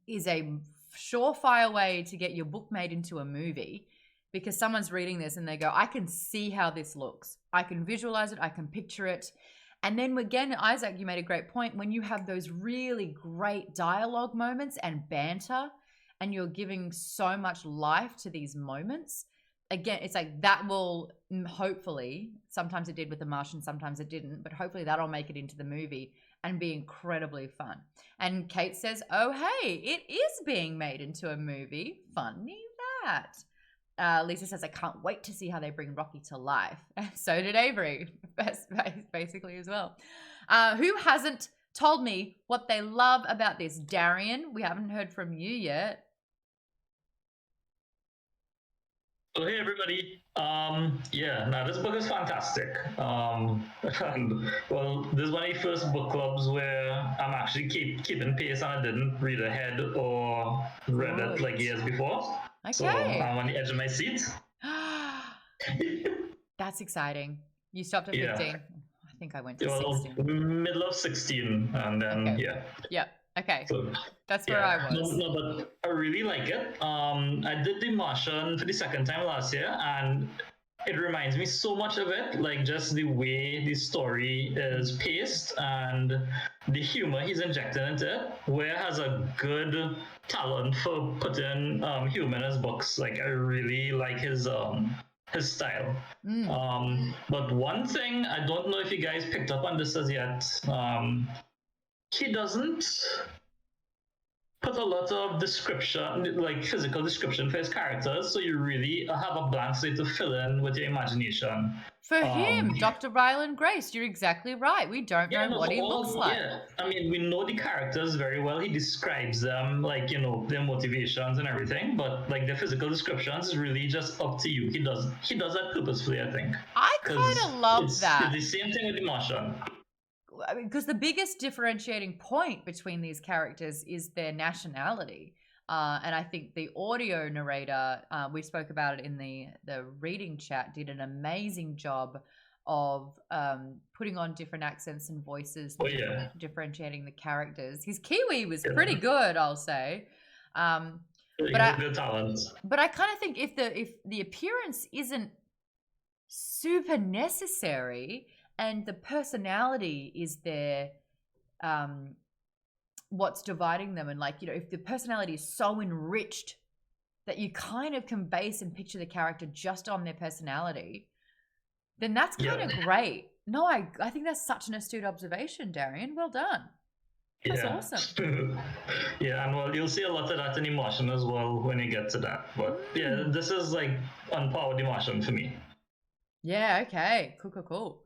is a surefire way to get your book made into a movie, because someone's reading this and they go, I can see how this looks. I can visualize it. I can picture it. And then again, Isaac, you made a great point. When you have those really great dialogue moments and banter, and you're giving so much life to these moments, again, it's like that will hopefully, sometimes it did with The Martian, sometimes it didn't, but hopefully that'll make it into the movie and be incredibly fun. And Kate says, oh, hey, it is being made into a movie. Funny that. Lisa says, I can't wait to see how they bring Rocky to life. So did Avery, basically as well. Who hasn't told me what they love about this? Darian, we haven't heard from you yet. So hey everybody, this book is fantastic. And well, this is one of the first book clubs where I'm actually keeping pace, and I didn't read ahead or read it like years before. Okay. So I'm on the edge of my seat. That's exciting. You stopped at 15. Yeah. I think I went to 16. Middle of 16, and then Yeah. Okay. So, that's where I was. No, but I really like it. I did The Martian for the second time last year, and it reminds me so much of it, like just the way the story is paced and the humor he's injected into it. Weir has a good talent for putting humor in his books. Like I really like his style. But one thing, I don't know if you guys picked up on this as yet, he doesn't put a lot of description, like physical description for his characters, so you really have a blank slate to fill in with your imagination. For him, Dr. Ryland Grace, you're exactly right. We don't know what he looks like. Yeah, I mean, we know the characters very well. He describes them, like, you know, their motivations and everything, but like the physical descriptions is really just up to you. He does that purposefully, I think. I kind of love that. It's the same thing with The Martian. I mean, because the biggest differentiating point between these characters is their nationality. And I think the audio narrator, we spoke about it in the reading chat, did an amazing job of putting on different accents and voices, differentiating the characters. His Kiwi was pretty good, I'll say. But I kind of think if the appearance isn't super necessary, and the personality is their what's dividing them, and like, you know, if the personality is so enriched that you kind of can base and picture the character just on their personality, then that's kind of great. No, I think that's such an astute observation, Darian. Well done. That's awesome. Yeah, and well, you'll see a lot of that in The Martian as well when you get to that. But yeah, this is like on par with The Martian for me. Yeah, okay. Cool.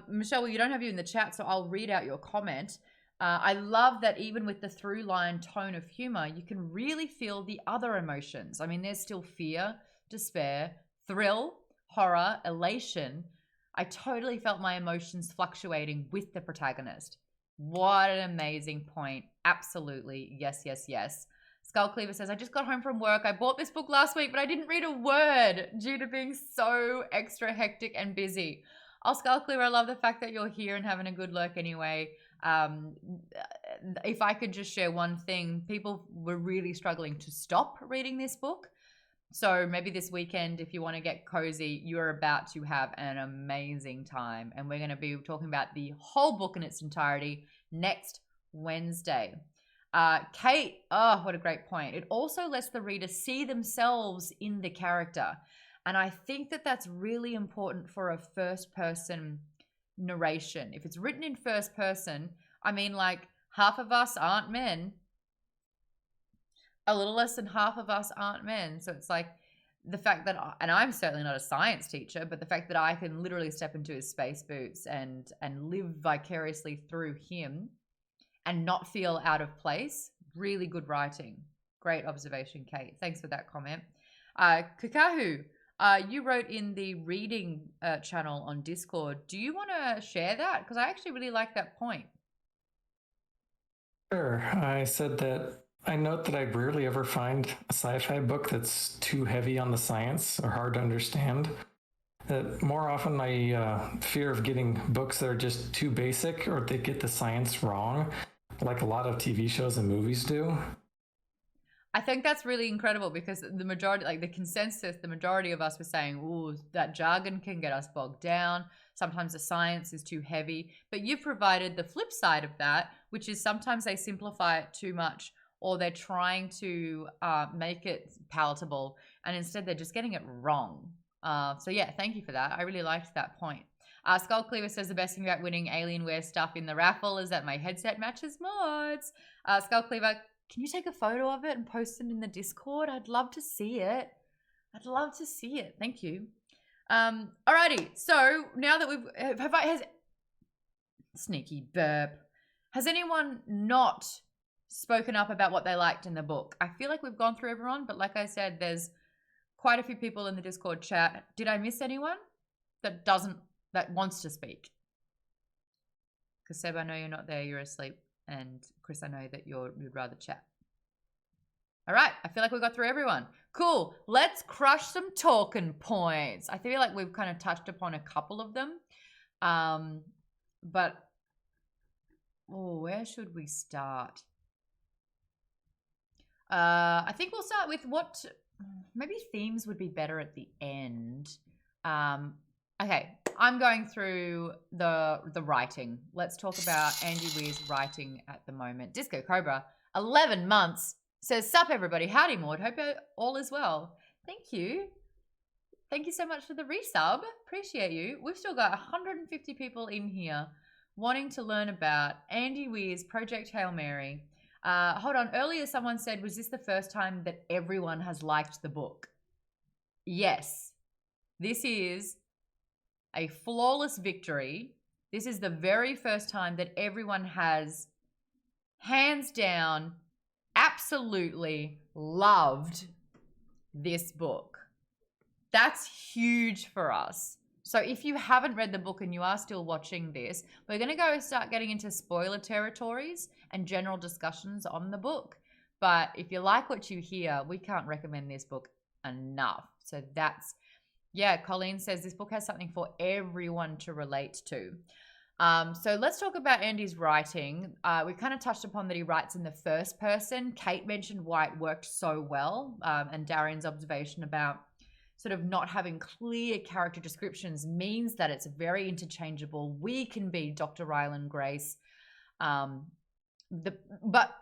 Michelle, well, you don't have you in the chat, so I'll read out your comment. I love that even with the through line tone of humor, you can really feel the other emotions. I mean, there's still fear, despair, thrill, horror, elation. I totally felt my emotions fluctuating with the protagonist. What an amazing point. Absolutely. Yes. Skullcleaver says, I just got home from work. I bought this book last week, but I didn't read a word due to being so extra hectic and busy. Oh, Skullcleaver, I love the fact that you're here and having a good lurk anyway. If I could just share one thing, people were really struggling to stop reading this book. So maybe this weekend, if you want to get cozy, you're about to have an amazing time. And we're going to be talking about the whole book in its entirety next Wednesday. Kate, oh, what a great point. It also lets the reader see themselves in the character. And I think that that's really important for a first-person narration. If it's written in first person, I mean, like, half of us aren't men. A little less than half of us aren't men. So it's like the fact that, and I'm certainly not a science teacher, but the fact that I can literally step into his space boots and live vicariously through him and not feel out of place, really good writing. Great observation, Kate. Thanks for that comment. Kakahu, you wrote in the reading channel on Discord. Do you want to share that? Because I actually really like that point. Sure. I said that I note that I rarely ever find a sci-fi book that's too heavy on the science or hard to understand. More often, I fear of getting books that are just too basic or they get the science wrong, like a lot of TV shows and movies do. I think that's really incredible because the majority, like the consensus, the majority of us were saying, "Ooh, that jargon can get us bogged down. Sometimes the science is too heavy." But you've provided the flip side of that, which is sometimes they simplify it too much, or they're trying to make it palatable, and instead they're just getting it wrong. So yeah, thank you for that. I really liked that point. Skull Cleaver says the best thing about winning Alienware stuff in the raffle is that my headset matches mods. Skull Cleaver, can you take a photo of it and post it in the Discord? I'd love to see it. I'd love to see it. Thank you. Alrighty. So now that has sneaky burp. Has anyone not spoken up about what they liked in the book? I feel like we've gone through everyone, but like I said, there's quite a few people in the Discord chat. Did I miss anyone that wants to speak? Because Seb, I know you're not there. You're asleep. And Chris, I know that you'd rather chat. All right. I feel like we got through everyone. Cool. Let's crush some talking points. I feel like we've kind of touched upon a couple of them. But, where should we start? I think we'll start with maybe themes would be better at the end. Okay. I'm going through the writing. Let's talk about Andy Weir's writing at the moment. Disco Cobra, 11 months, says, "Sup everybody, howdy Maude, hope all is well." Thank you. Thank you so much for the resub. Appreciate you. We've still got 150 people in here wanting to learn about Andy Weir's Project Hail Mary. Hold on, earlier someone said, was this the first time that everyone has liked the book? Yes. This is a flawless victory. This is the very first time that everyone has, hands down, absolutely loved this book. That's huge for us. So if you haven't read the book and you are still watching this, we're going to start getting into spoiler territories and general discussions on the book. But if you like what you hear, we can't recommend this book enough. So that's, yeah, Colleen says this book has something for everyone to relate to. So let's talk about Andy's writing. We kind of touched upon that he writes in the first person. Kate mentioned why it worked so well, and Darian's observation about sort of not having clear character descriptions means that it's very interchangeable. We can be Dr. Ryland Grace. But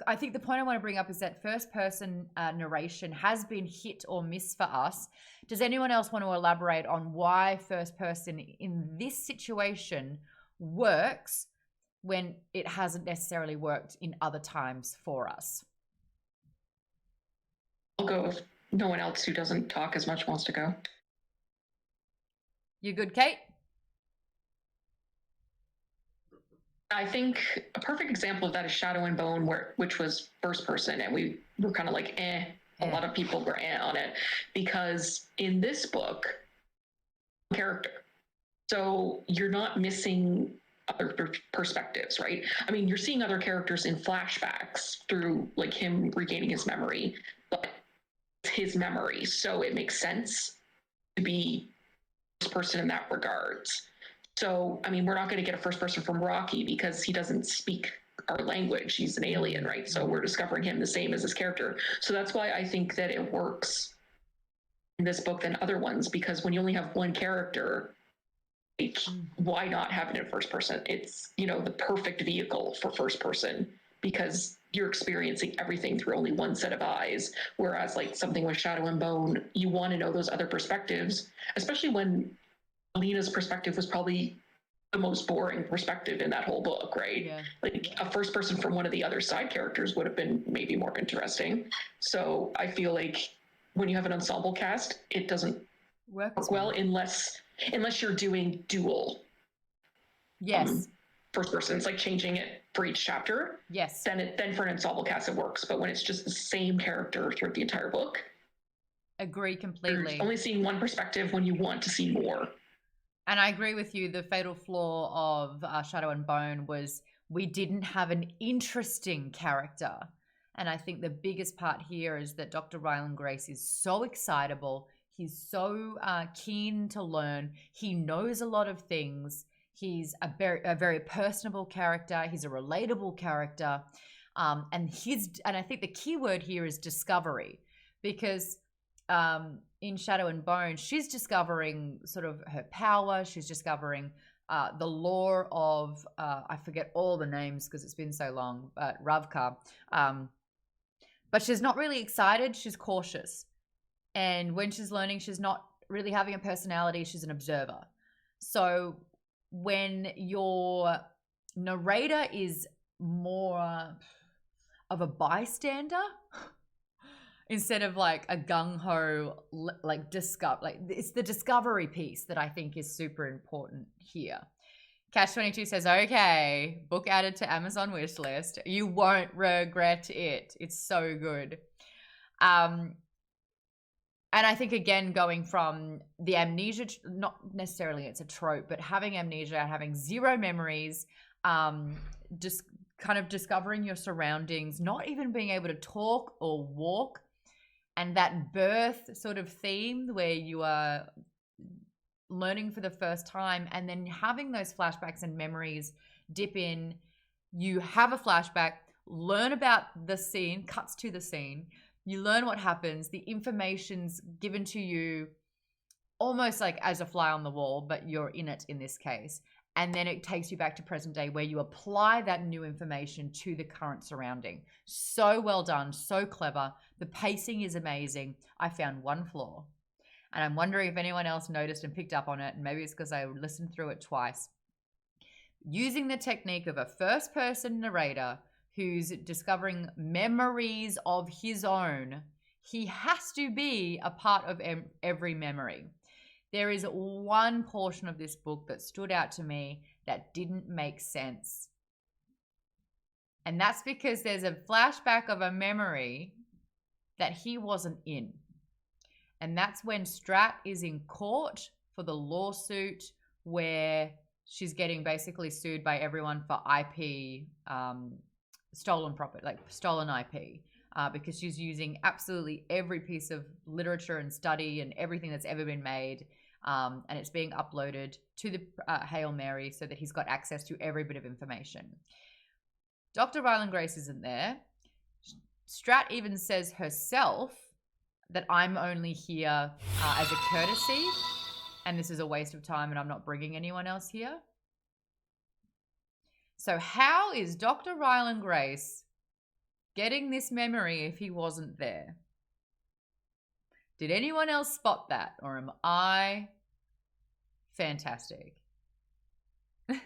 I think the point I want to bring up is that first person narration has been hit or miss for us. Does anyone else want to elaborate on why first person in this situation works when it hasn't necessarily worked in other times for us? I'll go if no one else who doesn't talk as much wants to go. You good, Kate? I think a perfect example of that is Shadow and Bone, which was first person, and we were kind of like, A lot of people were on it, because in this book, character. So you're not missing other perspectives, right? I mean, you're seeing other characters in flashbacks through like him regaining his memory, but it's his memory, so it makes sense to be first person in that regards. So, I mean, we're not going to get a first person from Rocky because he doesn't speak our language. He's an alien, right? So we're discovering him the same as his character. So that's why I think that it works in this book than other ones, because when you only have one character, why not have it in first person? It's, you know, the perfect vehicle for first person because you're experiencing everything through only one set of eyes. Whereas like something with Shadow and Bone, you want to know those other perspectives, especially when Alina's perspective was probably the most boring perspective in that whole book, right? Yeah. Like a first person from one of the other side characters would have been maybe more interesting. So I feel like when you have an ensemble cast, it doesn't work well unless you're doing dual. Yes. First person, it's like changing it for each chapter. Yes. Then for an ensemble cast it works. But when it's just the same character throughout the entire book, agree completely. You're only seeing one perspective when you want to see more. And I agree with you. The fatal flaw of Shadow and Bone was we didn't have an interesting character. And I think the biggest part here is that Dr. Ryland Grace is so excitable. He's so keen to learn. He knows a lot of things. He's a very personable character. He's a relatable character. And I think the key word here is discovery, because in Shadow and Bone, she's discovering sort of her power. She's discovering the lore of, I forget all the names because it's been so long, but Ravka. But she's not really excited. She's cautious. And when she's learning, she's not really having a personality. She's an observer. So when your narrator is more of a bystander instead of like a gung-ho, it's the discovery piece that I think is super important here. Cash22 says, okay, book added to Amazon wishlist. You won't regret it. It's so good. And I think, again, going from the amnesia, not necessarily it's a trope, but having amnesia, having zero memories, just kind of discovering your surroundings, not even being able to talk or walk, and that birth sort of theme where you are learning for the first time, and then having those flashbacks and memories dip in. You have a flashback, learn about the scene, cuts to the scene, you learn what happens, the information's given to you almost like as a fly on the wall, but you're in it in this case. And then it takes you back to present day where you apply that new information to the current surrounding. So well done, so clever. The pacing is amazing. I found one flaw. And I'm wondering if anyone else noticed and picked up on it, and maybe it's because I listened through it twice. Using the technique of a first-person narrator who's discovering memories of his own, he has to be a part of every memory. There is one portion of this book that stood out to me that didn't make sense. And that's because there's a flashback of a memory that he wasn't in. And that's when Strat is in court for the lawsuit where she's getting basically sued by everyone for IP, stolen property, like stolen IP, because she's using absolutely every piece of literature and study and everything that's ever been made, and it's being uploaded to the Hail Mary so that he's got access to every bit of information. Dr. Ryland Grace isn't there. Strat even says herself that I'm only here as a courtesy, and this is a waste of time and I'm not bringing anyone else here. So how is Dr. Ryland Grace getting this memory if he wasn't there? Did anyone else spot that, or am I fantastic? You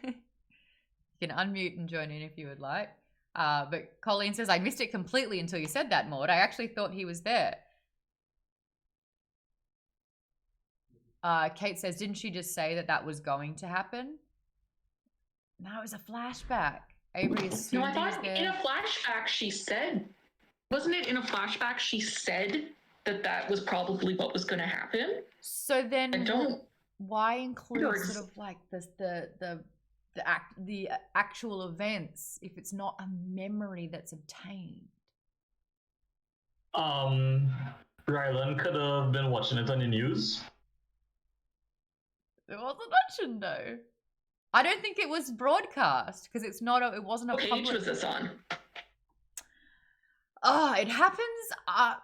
can unmute and join in if you would like. But Colleen says, I missed it completely until you said that, Maude. I actually thought he was there. Kate says, didn't she just say that that was going to happen? No, it was a flashback. Avery assumed No, I he was thought there. in a flashback she said, wasn't it in a flashback she said that that was probably what was going to happen? So then, why include Or sort of like the actual events if it's not a memory that's obtained? Ryland could have been watching it on the news. It wasn't mentioned though. I don't think it was broadcast because it wasn't a What public. page was this on? It happens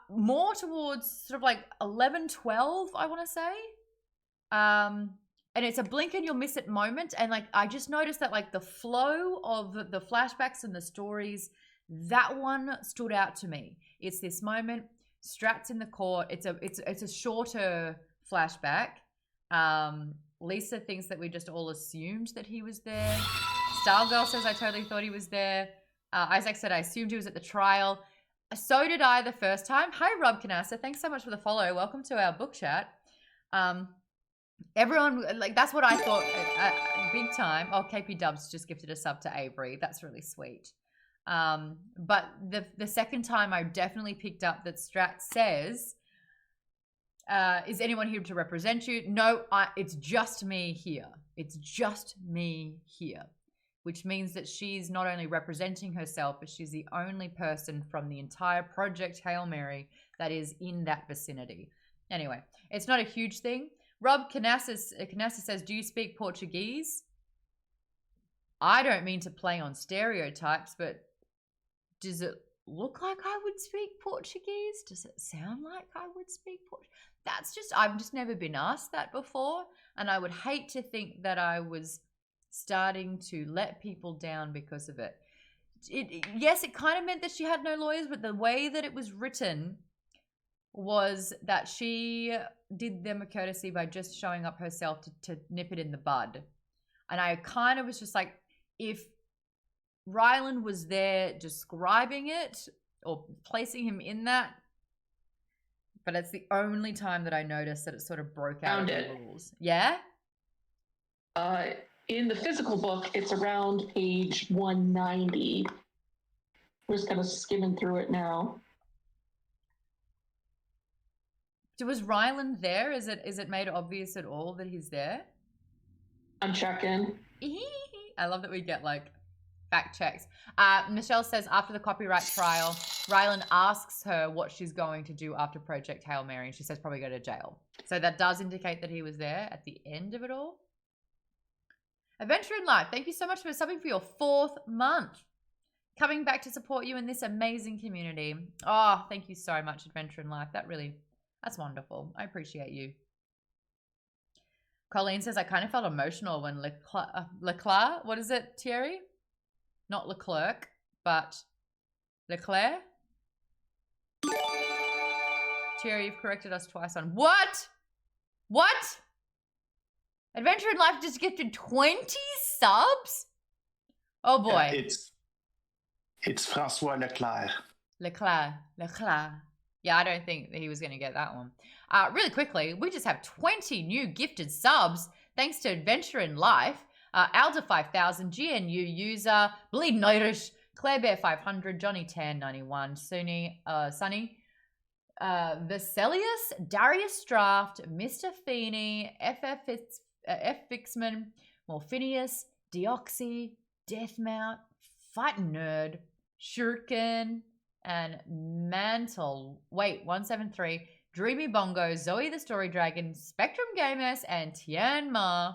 more towards sort of like 11, 12, I want to say. And it's a blink and you'll miss it moment. And like, I just noticed that like the flow of the flashbacks and the stories, that one stood out to me. It's this moment, Strat's in the court. It's a shorter flashback. Lisa thinks that we just all assumed that he was there. Style Girl says, I totally thought he was there. Isaac said, I assumed he was at the trial. So did I the first time. Hi, Rob Canassa. Thanks so much for the follow. Welcome to our book chat. Everyone, like, that's what I thought big time. Oh, KP Dubs just gifted a sub to Avery. That's really sweet. But the second time I definitely picked up that Strat says, is anyone here to represent you? No, it's just me here. It's just me here. which means that she's not only representing herself, but she's the only person from the entire Project Hail Mary that is in that vicinity. Anyway, it's not a huge thing. Rob Canassis says, do you speak Portuguese? I don't mean to play on stereotypes, but does it look like I would speak Portuguese? Does it sound like I would speak Portuguese? I've just never been asked that before, and I would hate to think that I was starting to let people down because of it. Yes, it kind of meant that she had no lawyers, but the way that it was written was that she did them a courtesy by just showing up herself to nip it in the bud. And I kind of was just like, if Ryland was there describing it or placing him in that, but it's the only time that I noticed that it sort of broke out of the rules. Yeah? In the physical book, it's around page 190. We're just kind of skimming through it now. Was Ryland there? Is it made obvious at all that he's there? I'm checking. I love that we get like fact checks. Michelle says after the copyright trial, Ryland asks her what she's going to do after Project Hail Mary, and she says probably go to jail. So that does indicate that he was there at the end of it all. Adventure in Life, thank you so much for subbing for your 4th month. Coming back to support you in this amazing community. Oh, thank you so much, Adventure in Life. That's wonderful. I appreciate you. Colleen says, I kind of felt emotional when Leclerc, what is it, Thierry? Not Leclerc, but Leclerc? Thierry, you've corrected us twice on what? What? Adventure in Life just gifted 20 subs? Oh boy. It's Francois Leclerc. Leclerc. Yeah, I don't think that he was going to get that one. Really quickly, we just have 20 new gifted subs thanks to Adventure in Life. Alda 5000, GNU user, Bleeding Irish, Claire Bear 500, Johnny Tan 91, Sunny, Veselius, Darius Draft, Mr. Feeney, F. Fixman, Morphinius, Deoxy, Deathmount, Fighting Nerd, Shuriken, and Mantle. 173, Dreamy Bongo, Zoe the Story Dragon, Spectrum Gamers, and Tian Ma.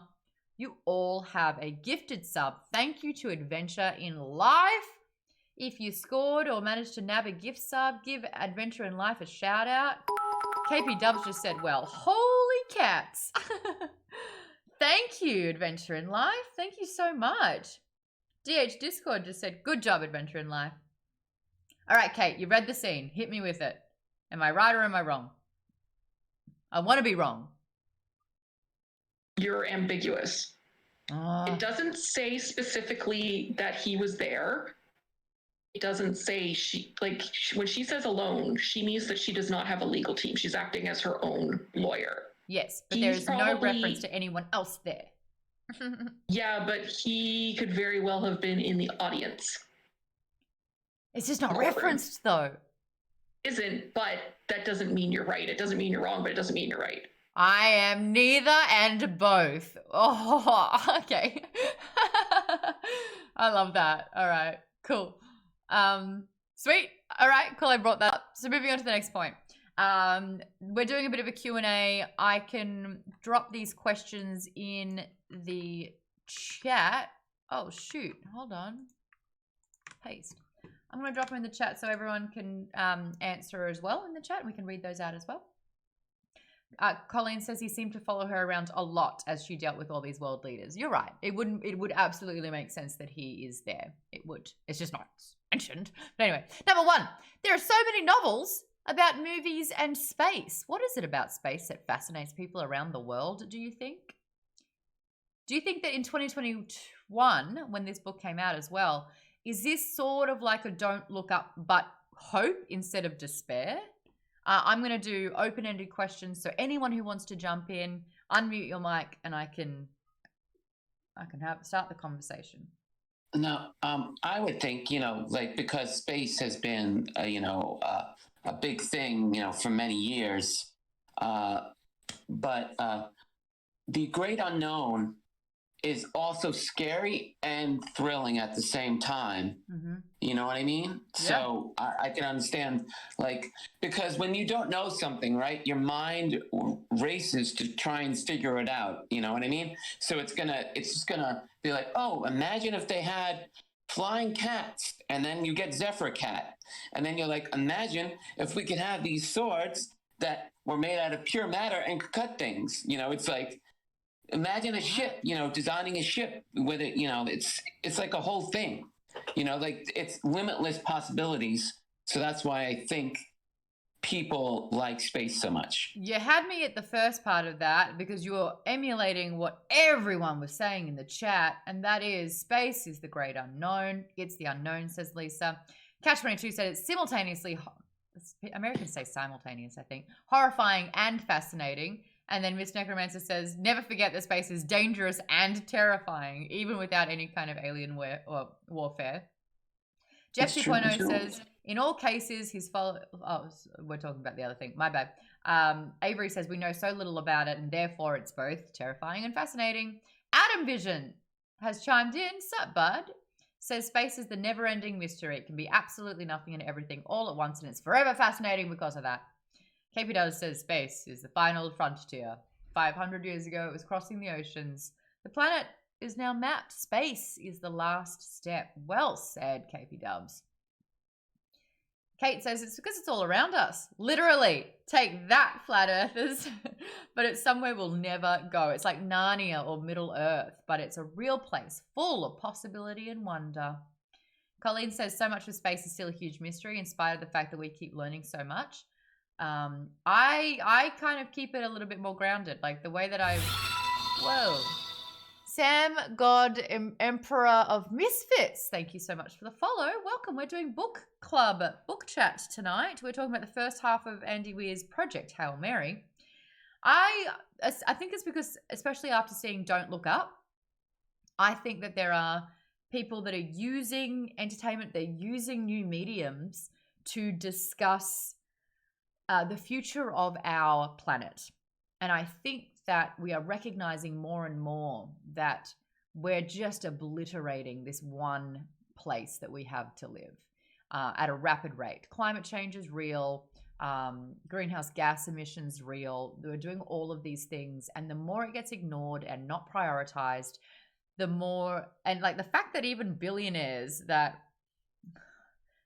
You all have a gifted sub. Thank you to Adventure in Life. If you scored or managed to nab a gift sub, give Adventure in Life a shout out. KP Dubs just said, well, holy cats. Thank you, Adventure in Life. Thank you so much. DH Discord just said, good job, Adventure in Life. All right, Kate, you read the scene. Hit me with it. Am I right or am I wrong? I want to be wrong. You're ambiguous. It doesn't say specifically that he was there. It doesn't say when she says alone, she means that she does not have a legal team. She's acting as her own lawyer. Yes, but there is no reference to anyone else there. Yeah, but he could very well have been in the audience. It's just not referenced, though. Isn't, but that doesn't mean you're right. It doesn't mean you're wrong, but it doesn't mean you're right. I am neither and both. Oh, okay. I love that. All right, cool. Sweet. All right, cool. I brought that up. So moving on to the next point. We're doing a bit of a Q&A. I can drop these questions in the chat. Oh, shoot. Hold on. Paste. I'm going to drop them in the chat so everyone can answer as well in the chat. And we can read those out as well. Colleen says he seemed to follow her around a lot as she dealt with all these world leaders. You're right. It would absolutely make sense that he is there. It would. It's just not mentioned. But anyway, number 1, there are so many novels about movies and space. What is it about space that fascinates people around the world, do you think? Do you think that in 2021, when this book came out as well, is this sort of like a don't look up but hope instead of despair? I'm going to do open-ended questions, so anyone who wants to jump in, unmute your mic, and I can start the conversation. No, I would think, because space has been, a big thing, for many years. But the great unknown is also scary and thrilling at the same time. Mm-hmm. You know what I mean? Yeah. So I can understand, like, because when you don't know something, right, your mind races to try and figure it out. You know what I mean? So it's just gonna be like, oh, imagine if they had flying cats, and then you get Zephyr Cat, and then you're like, imagine if we could have these swords that were made out of pure matter and could cut things. You know, it's like, imagine a ship, you know, designing a ship with it, you know, it's like a whole thing, you know, like it's limitless possibilities. So that's why I think people like space so much. You had me at the first part of that because you were emulating what everyone was saying in the chat, and that is space is the great unknown. It's the unknown, says Lisa. Catch22 said it's simultaneously, Americans say simultaneous, I think, horrifying and fascinating. And then Miss Necromancer says, never forget that space is dangerous and terrifying, even without any kind of alien warfare. Jeff 2.0 says, in all cases, his follow... Oh, we're talking about the other thing. My bad. Avery says, we know so little about it, and therefore it's both terrifying and fascinating. Adam Vision has chimed in. Sup, bud? Says, space is the never-ending mystery. It can be absolutely nothing and everything all at once, and it's forever fascinating because of that. KP Does says space is the final frontier. 500 years ago, it was crossing the oceans. The planet is now mapped. Space is the last step. Well said, KP Dubs. Kate says it's because it's all around us. Literally. Take that, flat earthers. But it's somewhere we'll never go. It's like Narnia or Middle Earth, but it's a real place full of possibility and wonder. Colleen says so much of space is still a huge mystery in spite of the fact that we keep learning so much. I kind of keep it a little bit more grounded, like the way that whoa. Sam God, Emperor of Misfits, thank you so much for the follow. Welcome. We're doing book club, book chat tonight. We're talking about the first half of Andy Weir's Project Hail Mary. I think it's because, especially after seeing Don't Look Up, I think that there are people that are using entertainment, they're using new mediums to discuss the future of our planet. And I think that we are recognizing more and more that we're just obliterating this one place that we have to live at a rapid rate. Climate change is real. Greenhouse gas emissions real. We're doing all of these things. And the more it gets ignored and not prioritized, the more, and like the fact that even billionaires that,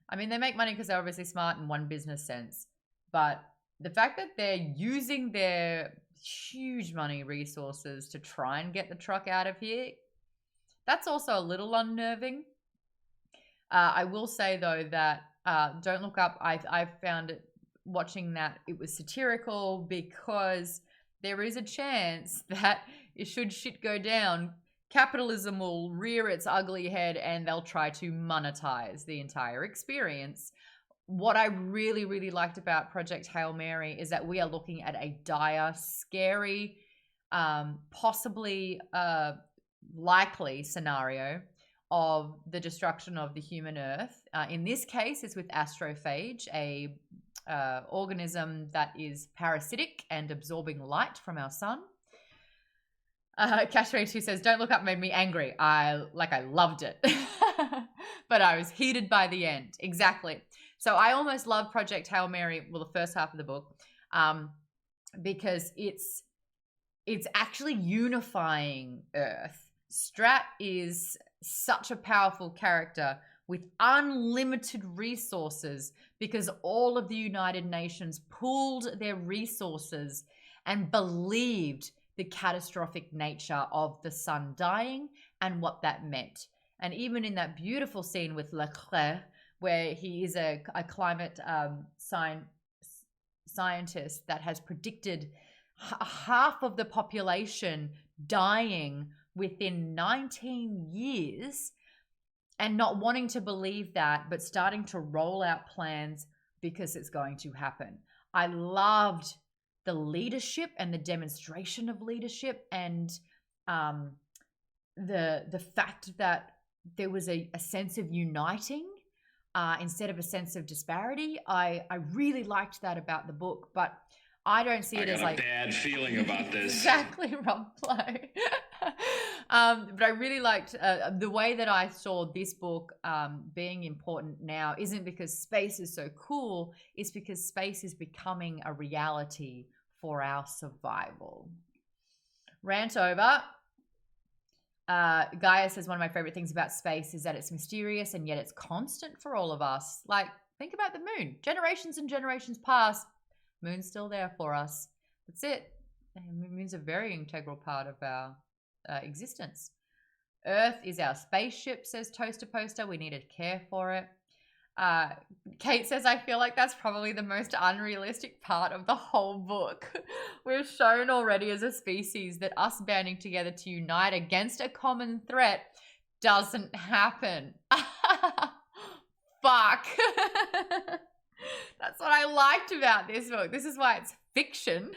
I mean, they make money because they're obviously smart in one business sense. But the fact that they're using their huge money resources to try and get the truck out of here, that's also a little unnerving. I will say, though, that Don't Look Up, I found it, watching that, it was satirical because there is a chance that should shit go down, capitalism will rear its ugly head and they'll try to monetize the entire experience. What I really, really liked about Project Hail Mary is that we are looking at a dire, scary, possibly likely scenario of the destruction of the human Earth. In this case, it's with astrophage, a organism that is parasitic and absorbing light from our sun. Cash22 says, Don't Look Up made me angry. I loved it. But I was heated by the end. Exactly. So I almost love Project Hail Mary, well, the first half of the book, because it's actually unifying Earth. Strat is such a powerful character with unlimited resources because all of the United Nations pooled their resources and believed the catastrophic nature of the sun dying and what that meant. And even in that beautiful scene with Leclerc, where he is a climate scientist that has predicted half of the population dying within 19 years and not wanting to believe that, but starting to roll out plans because it's going to happen. I loved the leadership and the demonstration of leadership and the fact that there was a sense of uniting instead of a sense of disparity. I really liked that about the book, but I don't see it as like... I got a bad feeling about this. Exactly, Rob Play. But I really liked the way that I saw this book being important now isn't because space is so cool, it's because space is becoming a reality for our survival. Rant over. Gaia says one of my favorite things about space is that it's mysterious and yet it's constant for all of us. Like, think about the moon. Generations and generations pass. Moon's still there for us. That's it. Moon's a very integral part of our existence. Earth is our spaceship, says Toaster Poster. We need to care for it. Kate says, I feel like that's probably the most unrealistic part of the whole book. We've shown already as a species that us banding together to unite against a common threat doesn't happen. Fuck. That's what I liked about this book. This is why it's fiction.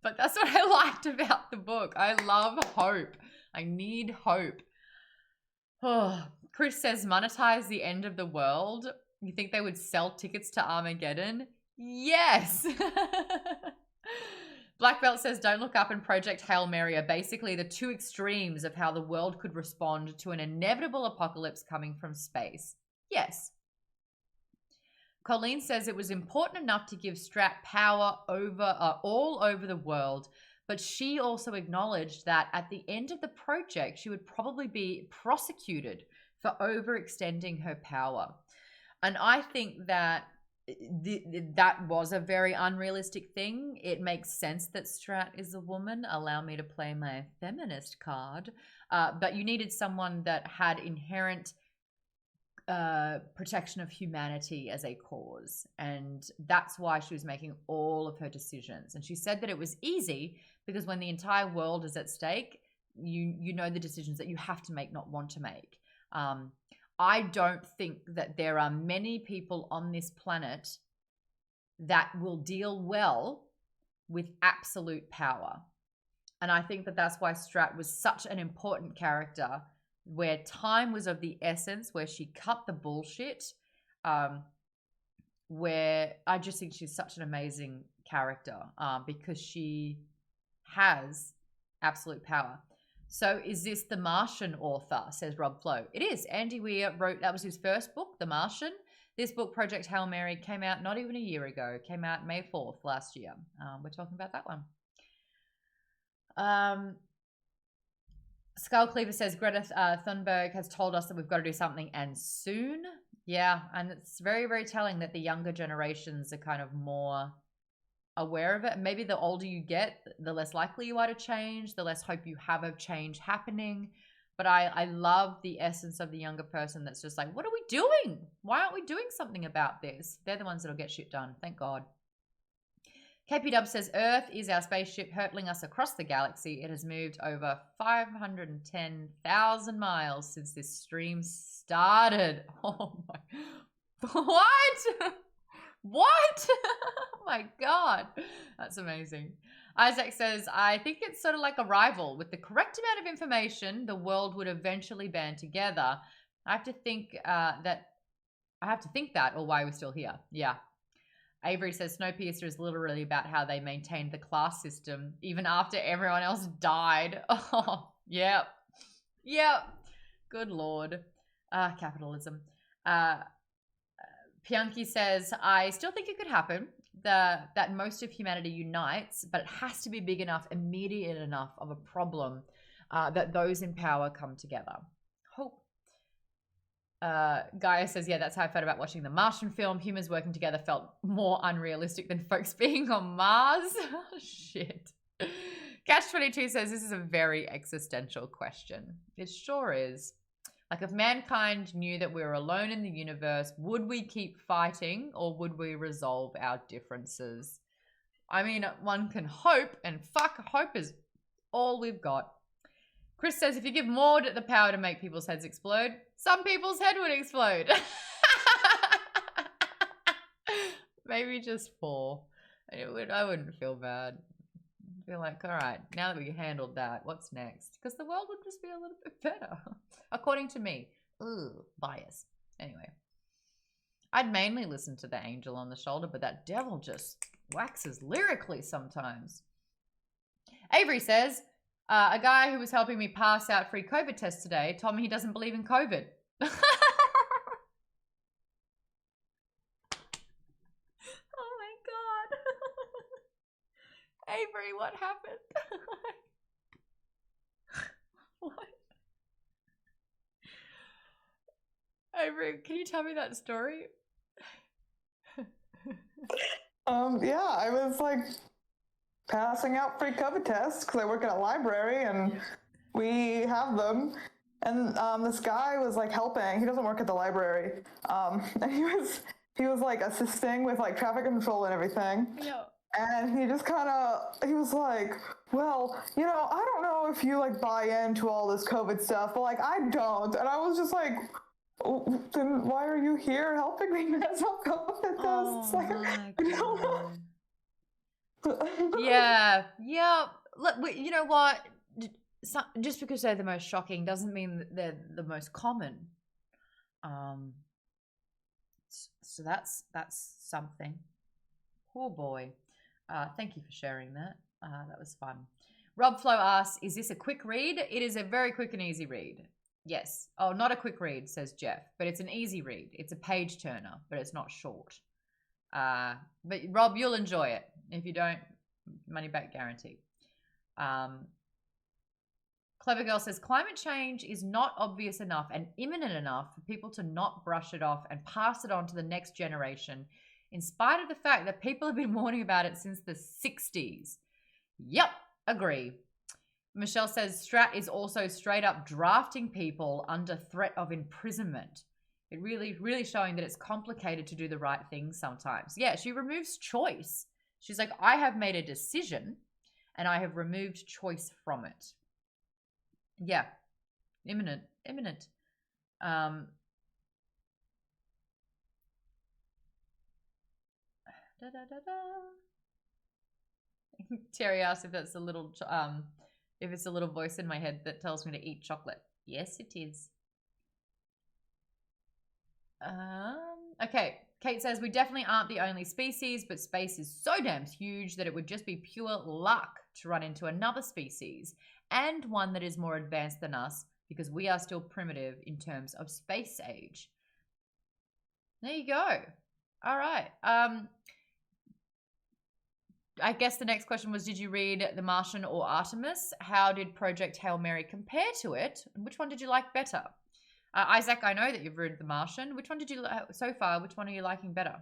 But that's what I liked about the book. I love hope. I need hope. Oh, Chris says, monetize the end of the world. You think they would sell tickets to Armageddon? Yes. Black Belt says, don't look up and Project Hail Mary are basically the two extremes of how the world could respond to an inevitable apocalypse coming from space. Yes. Colleen says it was important enough to give Strat power over all over the world, but she also acknowledged that at the end of the project, she would probably be prosecuted for overextending her power. And I think that that was a very unrealistic thing. It makes sense that Strat is a woman. Allow me to play my feminist card. But you needed someone that had inherent protection of humanity as a cause, and that's why she was making all of her decisions. And she said that it was easy because when the entire world is at stake, you know the decisions that you have to make, not want to make. I don't think that there are many people on this planet that will deal well with absolute power, and I think that that's why Strat was such an important character, where time was of the essence, where she cut the bullshit, where I just think she's such an amazing character because she has absolute power. So is this The Martian author, says Rob Flo. It is. Andy Weir wrote, that was his first book, The Martian. This book, Project Hail Mary, came out not even a year ago. It came out May 4th last year. We're talking about that one. Skull Cleaver says Greta Thunberg has told us that we've got to do something, and soon. Yeah, and it's very, very telling that the younger generations are kind of more aware of it. Maybe the older you get, the less likely you are to change, the less hope you have of change happening. But I love the essence of the younger person that's just like, what are we doing? Why aren't we doing something about this? They're the ones that'll get shit done. Thank God. KP Dub says, Earth is our spaceship hurtling us across the galaxy. It has moved over 510,000 miles since this stream started. Oh my. What? What? Oh my God. That's amazing. Isaac says, I think it's sort of like a rival. With the correct amount of information, the world would eventually band together. I have to think that, or why we're still here. Yeah. Avery says Snowpiercer is literally about how they maintained the class system even after everyone else died. Oh, yep. Yep. Good Lord. Capitalism. Pianki says, I still think it could happen, that most of humanity unites, but it has to be big enough, immediate enough of a problem that those in power come together. Hope. Gaia says, yeah, that's how I felt about watching the Martian film. Humans working together felt more unrealistic than folks being on Mars. Oh, shit. Catch22 says, this is a very existential question. It sure is. Like, if mankind knew that we were alone in the universe, would we keep fighting or would we resolve our differences? I mean, one can hope, and fuck, hope is all we've got. Chris says, if you give Maude the power to make people's heads explode, some people's head would explode. Maybe just 4. I wouldn't feel bad. I'd be like, all right, now that we handled that, what's next? Because the world would just be a little bit better. According to me. Ooh, bias. Anyway. I'd mainly listen to the angel on the shoulder, but that devil just waxes lyrically sometimes. Avery says, A guy who was helping me pass out free COVID tests today told me he doesn't believe in COVID. Oh my god. Avery, what happened? What? Avery, can you tell me that story? Yeah, I was like passing out free COVID tests because I work at a library and we have them. And this guy was like helping. He doesn't work at the library. And he was like assisting with like traffic control and everything. Yeah. And he just he was like, well, I don't know if you like buy into all this COVID stuff, but like I don't. And I was just like, oh, then why are you here helping me mess up COVID tests? Oh my god. Yeah. Look, you know what? Just because they're the most shocking doesn't mean that they're the most common. So that's something. Poor boy. Thank you for sharing that. That was fun. Rob Flo asks, is this a quick read? It is a very quick and easy read. Yes. Oh, not a quick read, says Jeff, but it's an easy read. It's a page turner, but it's not short. But Rob, you'll enjoy it. If you don't, money back guarantee. Clever Girl says, climate change is not obvious enough and imminent enough for people to not brush it off and pass it on to the next generation, in spite of the fact that people have been warning about it since the 60s. Yep, agree. Michelle says, Strat is also straight up drafting people under threat of imprisonment. It really showing that it's complicated to do the right thing sometimes. Yeah, she removes choice. She's like, I have made a decision and I have removed choice from it. Yeah, imminent. Terry asked if that's a little if it's a little voice in my head that tells me to eat chocolate. Yes, it is. Okay, Kate says, we definitely aren't the only species, but space is so damn huge that it would just be pure luck to run into another species, and one that is more advanced than us, because we are still primitive in terms of space age. There you go. All right. I guess the next question was, did you read The Martian or Artemis? How did Project Hail Mary compare to it? And which one did you like better? Isaac, I know that you've read The Martian. Which one did you like so far? Which one are you liking better?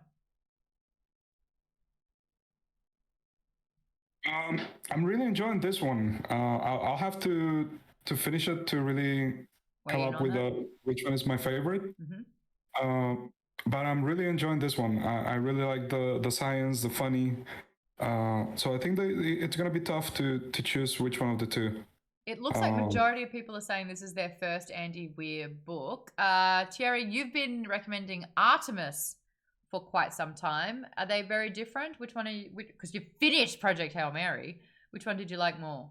I'm really enjoying this one. I'll have to finish it to really come up with which one is my favorite. Mm-hmm. But I'm really enjoying this one. I really like the science, the funny. So I think it's going to be tough to choose which one of the two. It looks like majority of people are saying this is their first Andy Weir book. Thierry, you've been recommending Artemis for quite some time. Are they very different? Which one are you, because you finished Project Hail Mary, which one did you like more?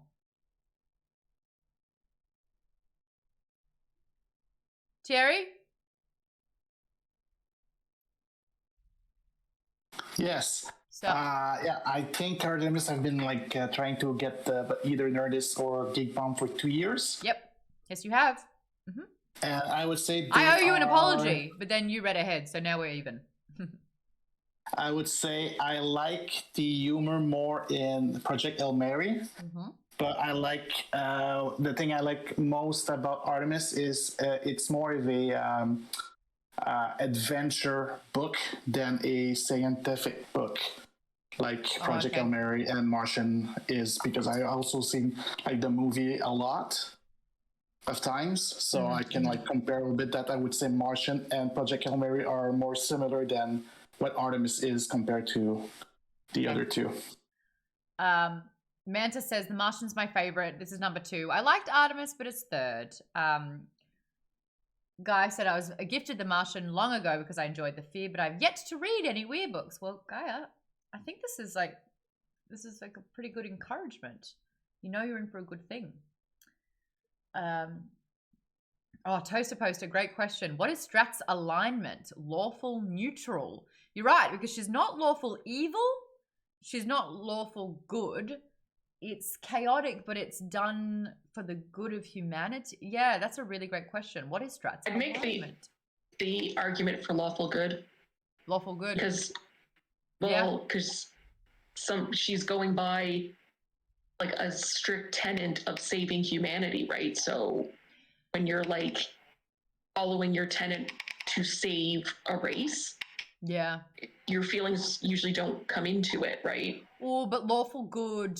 Thierry? Yes. So, yeah, I think Artemis have been like trying to get either Nerdist or Geek Bomb for 2 years. Yep. Yes, you have. Mm-hmm. And I would say I owe you an apology, but then you read ahead, so now we're even. I would say I like the humor more in Project Hail Mary, mm-hmm. But I like the thing I like most about Artemis is it's more of a adventure book than a scientific book like Project Hail Mary and Martian is, because I also seen like the movie a lot of times, so mm-hmm. I can like compare a little bit that I would say Martian and Project Hail Mary are more similar than what Artemis is compared to the other two. Manta says The Martian's my favorite. This is number 2. I liked Artemis, but it's third. Guy said I was gifted The Martian long ago because I enjoyed the fear, but I've yet to read any Weir books. Well, Gaia, I think this is like a pretty good encouragement. You know you're in for a good thing. Toaster Poster, great question. What is Strat's alignment? Lawful neutral. You're right, because she's not lawful evil. She's not lawful good. it's chaotic, but it's done for the good of humanity. Yeah, that's a really great question. What is Strat's I'd make argument? the argument for lawful good. Lawful good. Because, she's going by like a strict tenet of saving humanity, right? So when you're like following your tenet to save a race, yeah, your feelings usually don't come into it, right? Oh, but lawful good,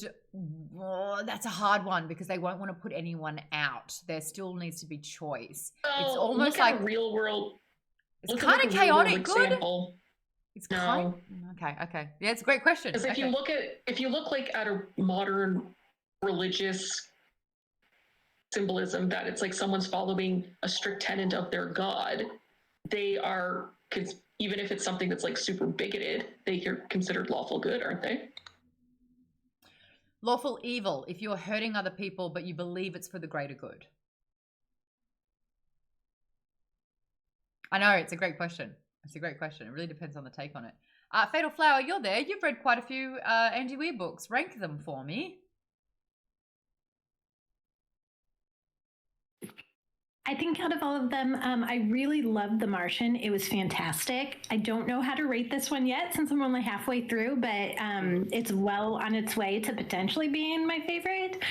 that's a hard one because they won't want to put anyone out. There still needs to be choice. It's almost like a real world. It's kind of chaotic good. Example. It's kind. Okay. Yeah, it's a great question. Because if you look like at a modern religious symbolism that it's like someone's following a strict tenet of their god, they are, even if it's something that's like super bigoted, they are considered lawful good, aren't they? Lawful evil, if you're hurting other people but you believe it's for the greater good. I know, it's a great question. It's a great question. It really depends on the take on it. Fatal Flower, you're there. You've read quite a few Andy Weir books. Rank them for me. I think out of all of them, I really loved The Martian. It was fantastic. I don't know how to rate this one yet since I'm only halfway through, but it's well on its way to potentially being my favorite.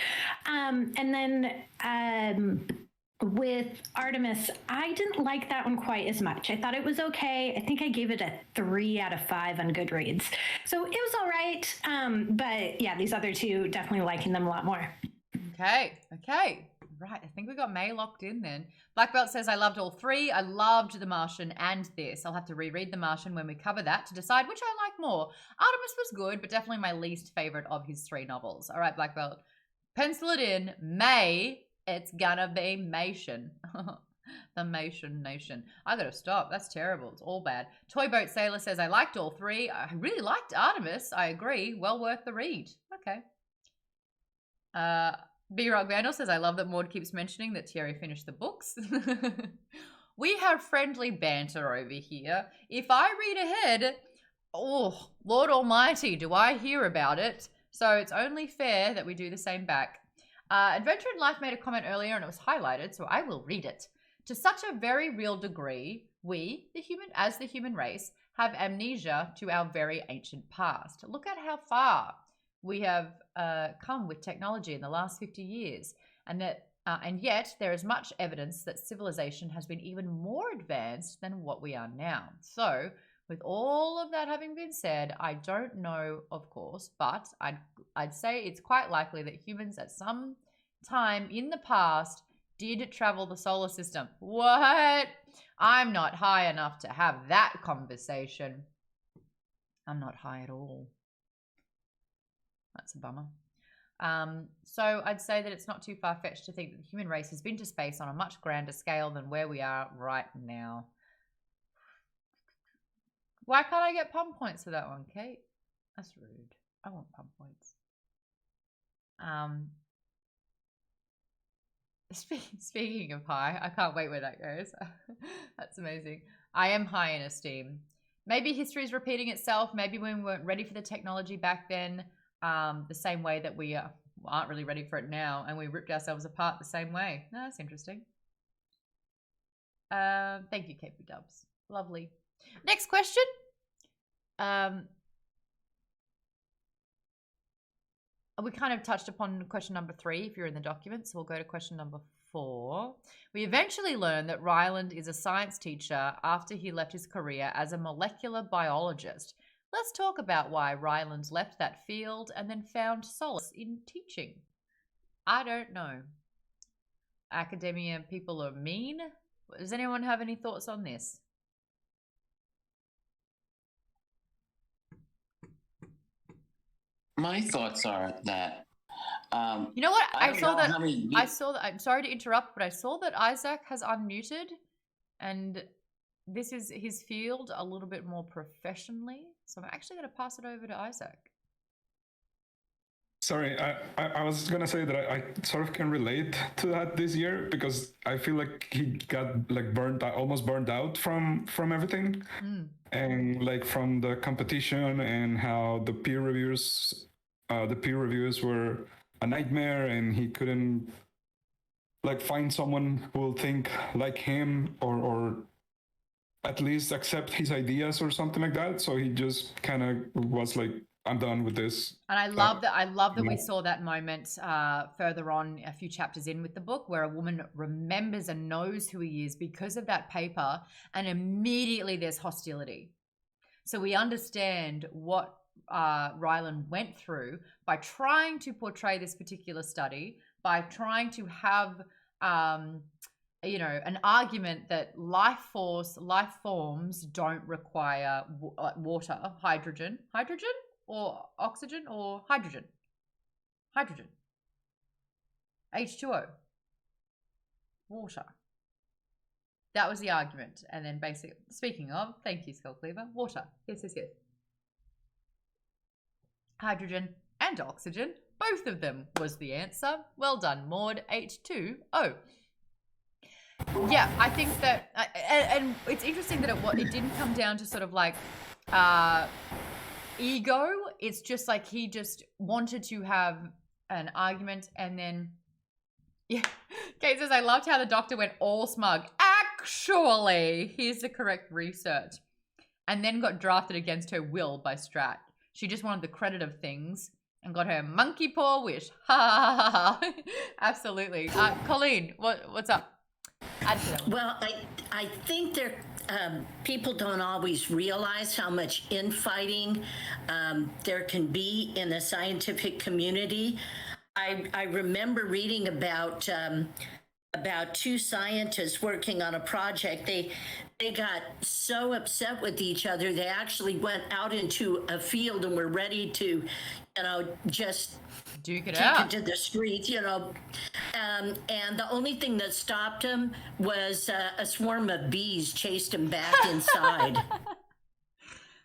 And then with Artemis, I didn't like that one quite as much. I thought it was okay. I think I gave it a 3 out of 5 on Goodreads. So it was all right. But yeah, these other two, definitely liking them a lot more. Okay. Right, I think we got May locked in then. Black Belt says, I loved all 3. I loved The Martian and this. I'll have to reread The Martian when we cover that to decide which I like more. Artemis was good, but definitely my least favorite of his 3 novels. All right, Black Belt, pencil it in. May, it's gonna be Mation. The Mation Nation. I gotta stop. That's terrible. It's all bad. Toy Boat Sailor says, I liked all 3. I really liked Artemis. I agree. Well worth the read. Okay. B-Rock Vandal says, I love that Maude keeps mentioning that Thierry finished the books. We have friendly banter over here. If I read ahead, oh, Lord Almighty, do I hear about it? So it's only fair that we do the same back. Adventure in Life made a comment earlier and it was highlighted, so I will read it. To such a very real degree, we, as the human race, have amnesia to our very ancient past. Look at how far we have come with technology in the last 50 years, and yet there is much evidence that civilization has been even more advanced than what we are now. So, with all of that having been said, I don't know, of course, but I'd say it's quite likely that humans at some time in the past did travel the solar system. What? I'm not high enough to have that conversation. I'm not high at all. That's a bummer. So I'd say that it's not too far-fetched to think that the human race has been to space on a much grander scale than where we are right now. Why can't I get pump points for that one, Kate? That's rude. I want pump points. Speaking of high, I can't wait where that goes. That's amazing. I am high in esteem. Maybe history is repeating itself. Maybe we weren't ready for the technology back then. The same way that we aren't really ready for it now, and we ripped ourselves apart the same way. No, that's interesting. Thank you, KP Dubs. Lovely. Next question. We kind of touched upon question number 3 if you're in the document, so we'll go to question number 4. We eventually learned that Ryland is a science teacher after he left his career as a molecular biologist. Let's talk about why Ryland left that field and then found solace in teaching. I don't know. Academia people are mean. Does anyone have any thoughts on this? My thoughts are that you know what? I saw that. I'm sorry to interrupt, but I saw that Isaac has unmuted, and this is his field a little bit more professionally. So I'm actually going to pass it over to Isaac. Sorry, I was going to say that I sort of can relate to that this year because I feel like he got like almost burned out from everything. And like from the competition and how the peer reviews were a nightmare, and he couldn't like find someone who will think like him, or at least accept his ideas or something like that. So he just kind of was like, I'm done with this. And I love that we saw that moment further on, a few chapters in with the book, where a woman remembers and knows who he is because of that paper, and immediately there's hostility. So we understand what Ryland went through by trying to portray this particular study, by trying to have an argument that life forms don't require water, hydrogen or oxygen or hydrogen, H2O, water. That was the argument. And then basically, speaking of, thank you, Skull Cleaver, water. Yes. Hydrogen and oxygen, both of them was the answer. Well done, Maude, H2O. Yeah, I think that, and it's interesting that it didn't come down to sort of like ego. It's just like he just wanted to have an argument, and then, yeah. Kate says, I loved how the doctor went all smug. Actually, here's the correct research. And then got drafted against her will by Strat. She just wanted the credit of things and got her monkey paw wish. Ha ha ha ha. Absolutely. Colleen, what's up? Well, I think people don't always realize how much infighting there can be in the scientific community. I remember reading about two scientists working on a project. They got so upset with each other, they actually went out into a field and were ready to, just duke it take out. it to the streets, and the only thing that stopped him was a swarm of bees chased him back inside.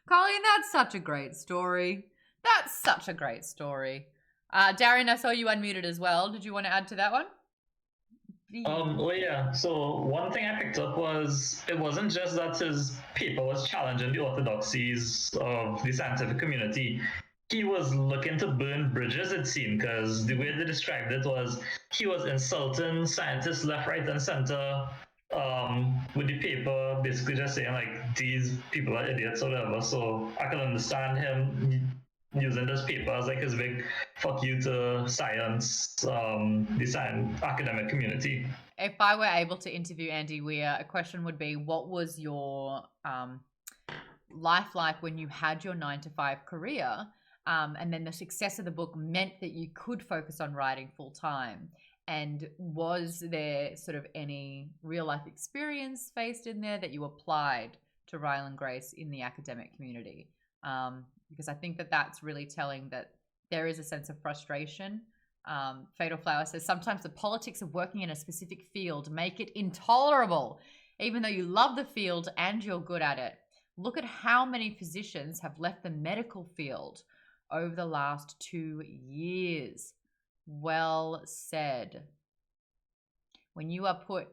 Colleen, that's such a great story. Darian, I saw you unmuted as well. Did you want to add to that one? Well, yeah. So one thing I picked up was it wasn't just that his paper was challenging the orthodoxies of the scientific community. He was looking to burn bridges, it seemed, because the way they described it was he was insulting scientists left, right, and center with the paper, basically just saying like these people are idiots or whatever. So I can understand him using this paper as like his big fuck you to science, the science academic community. If I were able to interview Andy Weir, a question would be, what was your life like when you had your 9-to-5 career? And then the success of the book meant that you could focus on writing full time. And was there sort of any real life experience faced in there that you applied to Ryland Grace in the academic community? Because I think that that's really telling that there is a sense of frustration. Fatal Flower says, sometimes the politics of working in a specific field make it intolerable, even though you love the field and you're good at it. Look at how many physicians have left the medical field over the last 2 years. Well said. When you are put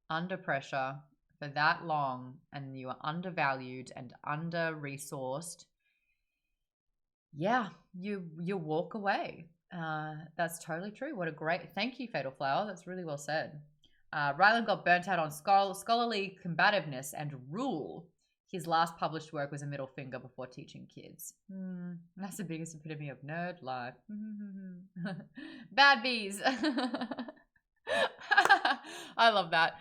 under pressure for that long and you are undervalued and under-resourced, yeah, you walk away. That's totally true. What a great, thank you, Fatal Flower. That's really well said. Ryland got burnt out on scholarly combativeness and rule. His last published work was a middle finger before teaching kids. That's the biggest epitome of nerd life. Bad bees. I love that.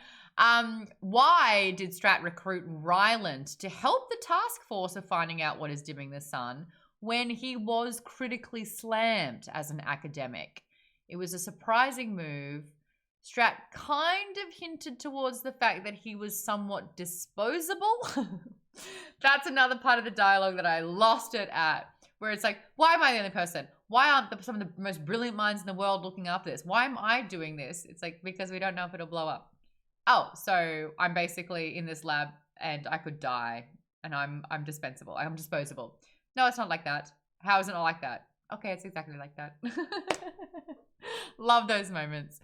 Why did Strat recruit Ryland to help the task force of finding out what is dimming the sun when he was critically slammed as an academic? It was a surprising move. Strat kind of hinted towards the fact that he was somewhat disposable. That's another part of the dialogue that I lost it at, where it's like, why am I the only person? Why aren't some of the most brilliant minds in the world looking after this? Why am I doing this? It's like, because we don't know if it'll blow up. Oh, so I'm basically in this lab and I could die and I'm dispensable. I'm disposable. No, it's not like that. How is it not like that? Okay, it's exactly like that. Love those moments.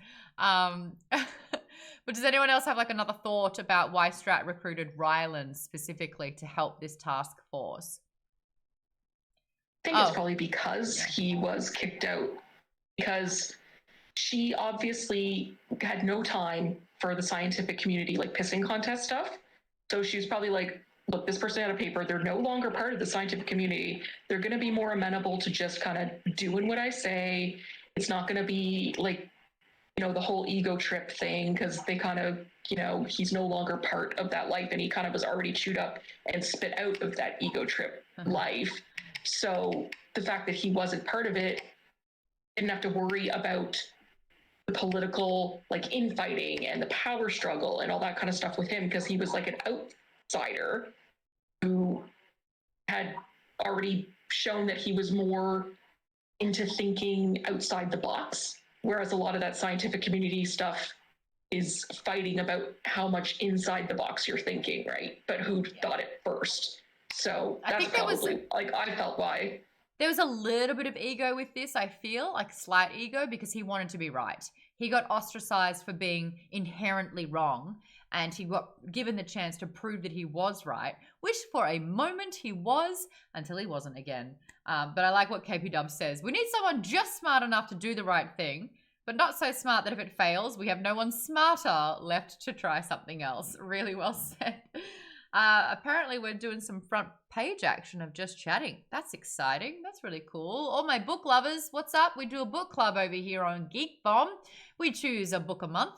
But does anyone else have like another thought about why Strat recruited Ryland specifically to help this task force? I think it's probably because he was kicked out, because she obviously had no time for the scientific community, like pissing contest stuff. So she was probably like, look, this person had a paper. They're no longer part of the scientific community. They're going to be more amenable to just kind of doing what I say. It's not going to be like, you know, the whole ego trip thing, because they kind of, you know, he's no longer part of that life, and he kind of was already chewed up and spit out of that ego trip life. So the fact that he wasn't part of it, didn't have to worry about the political like infighting and the power struggle and all that kind of stuff with him, because he was like an outsider who had already shown that he was more into thinking outside the box, whereas a lot of that scientific community stuff is fighting about how much inside the box you're thinking, right? But who thought it first? So that's probably like I felt why. There was a little bit of ego with this, I feel, like slight ego, because he wanted to be right. He got ostracized for being inherently wrong, and he got given the chance to prove that he was right, which for a moment he was, until he wasn't again. But I like what KP Dub says. We need someone just smart enough to do the right thing, but not so smart that if it fails, we have no one smarter left to try something else. Really well said. Apparently we're doing some front page action of just chatting. That's exciting. That's really cool. All my book lovers, what's up? We do a book club over here on Geek Bomb. We choose a book a month.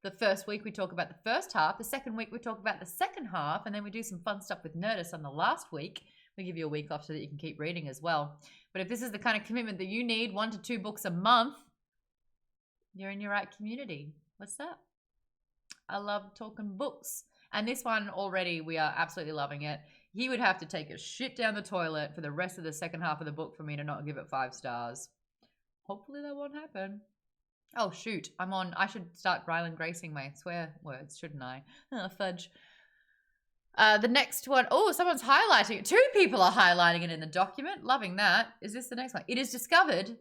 The first week we talk about the first half. The second week we talk about the second half. And then we do some fun stuff with Nerdist on the last week. We give you a week off so that you can keep reading as well. But if this is the kind of commitment that you need, 1 to 2 books a month, you're in your right community. What's up? I love talking books. And this one already, we are absolutely loving it. He would have to take a shit down the toilet for the rest of the second half of the book for me to not give it 5 stars. Hopefully that won't happen. Oh, shoot. I should start Rylan gracing my swear words, shouldn't I? Oh, fudge. The next one, oh, someone's highlighting it. 2 people are highlighting it in the document. Loving that. Is this the next one? It is discovered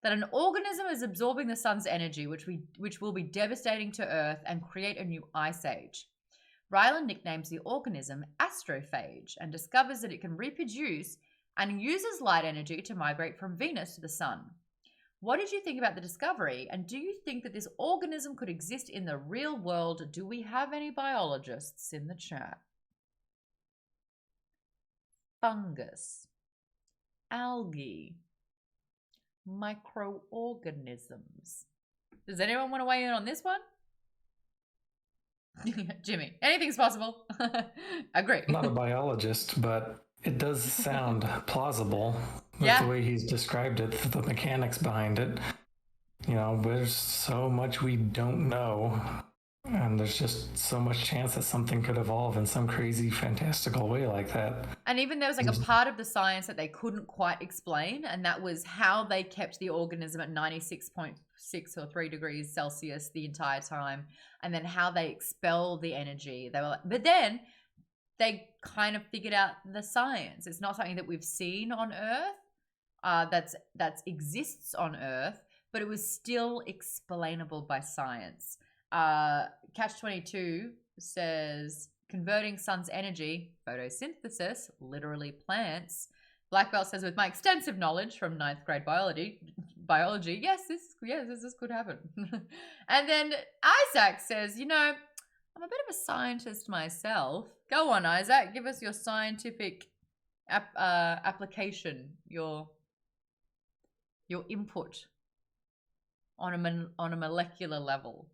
that an organism is absorbing the sun's energy, which will be devastating to Earth and create a new ice age. Rylan nicknames the organism Astrophage and discovers that it can reproduce and uses light energy to migrate from Venus to the sun. What did you think about the discovery, and do you think that this organism could exist in the real world? Do we have any biologists in the chat? Fungus, algae, microorganisms. Does anyone want to weigh in on this one? Jimmy, anything's possible. Agree. I'm not a biologist, but it does sound plausible with the way he's described it, the mechanics behind it. You know, there's so much we don't know, and there's just so much chance that something could evolve in some crazy, fantastical way like that. And even there was like a part of the science that they couldn't quite explain, and that was how they kept the organism at 96.6 or 3 degrees Celsius the entire time, and then how they expel the energy. They were like, but then they kind of figured out the science. It's not something that we've seen on Earth, that exists on Earth, but it was still explainable by science. Catch-22 says, converting sun's energy, photosynthesis, literally plants. Black Belt says, with my extensive knowledge from 9th grade biology, yes, this could happen. And then Isaac says, you know, I'm a bit of a scientist myself. Go on, Isaac, give us your scientific application, your input on a molecular level.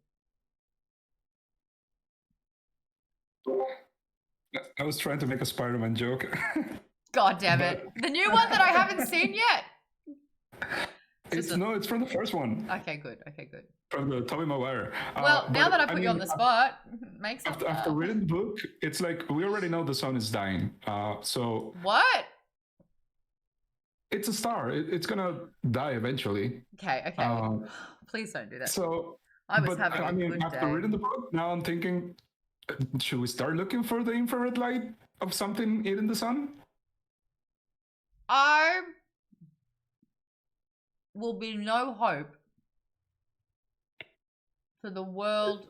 I was trying to make a Spider-Man joke. God damn it. The new one that I haven't seen yet. It's from the first one. Okay, good. From the Tobey Maguire. Well, now that I put you on the spot, makes after reading the book, it's like we already know the sun is dying. So what? It's a star. It's gonna die eventually. Okay. Please don't do that. So I was having a good after day. reading the book, now I'm thinking, should we start looking for the infrared light of something in the sun? Will be no hope for the world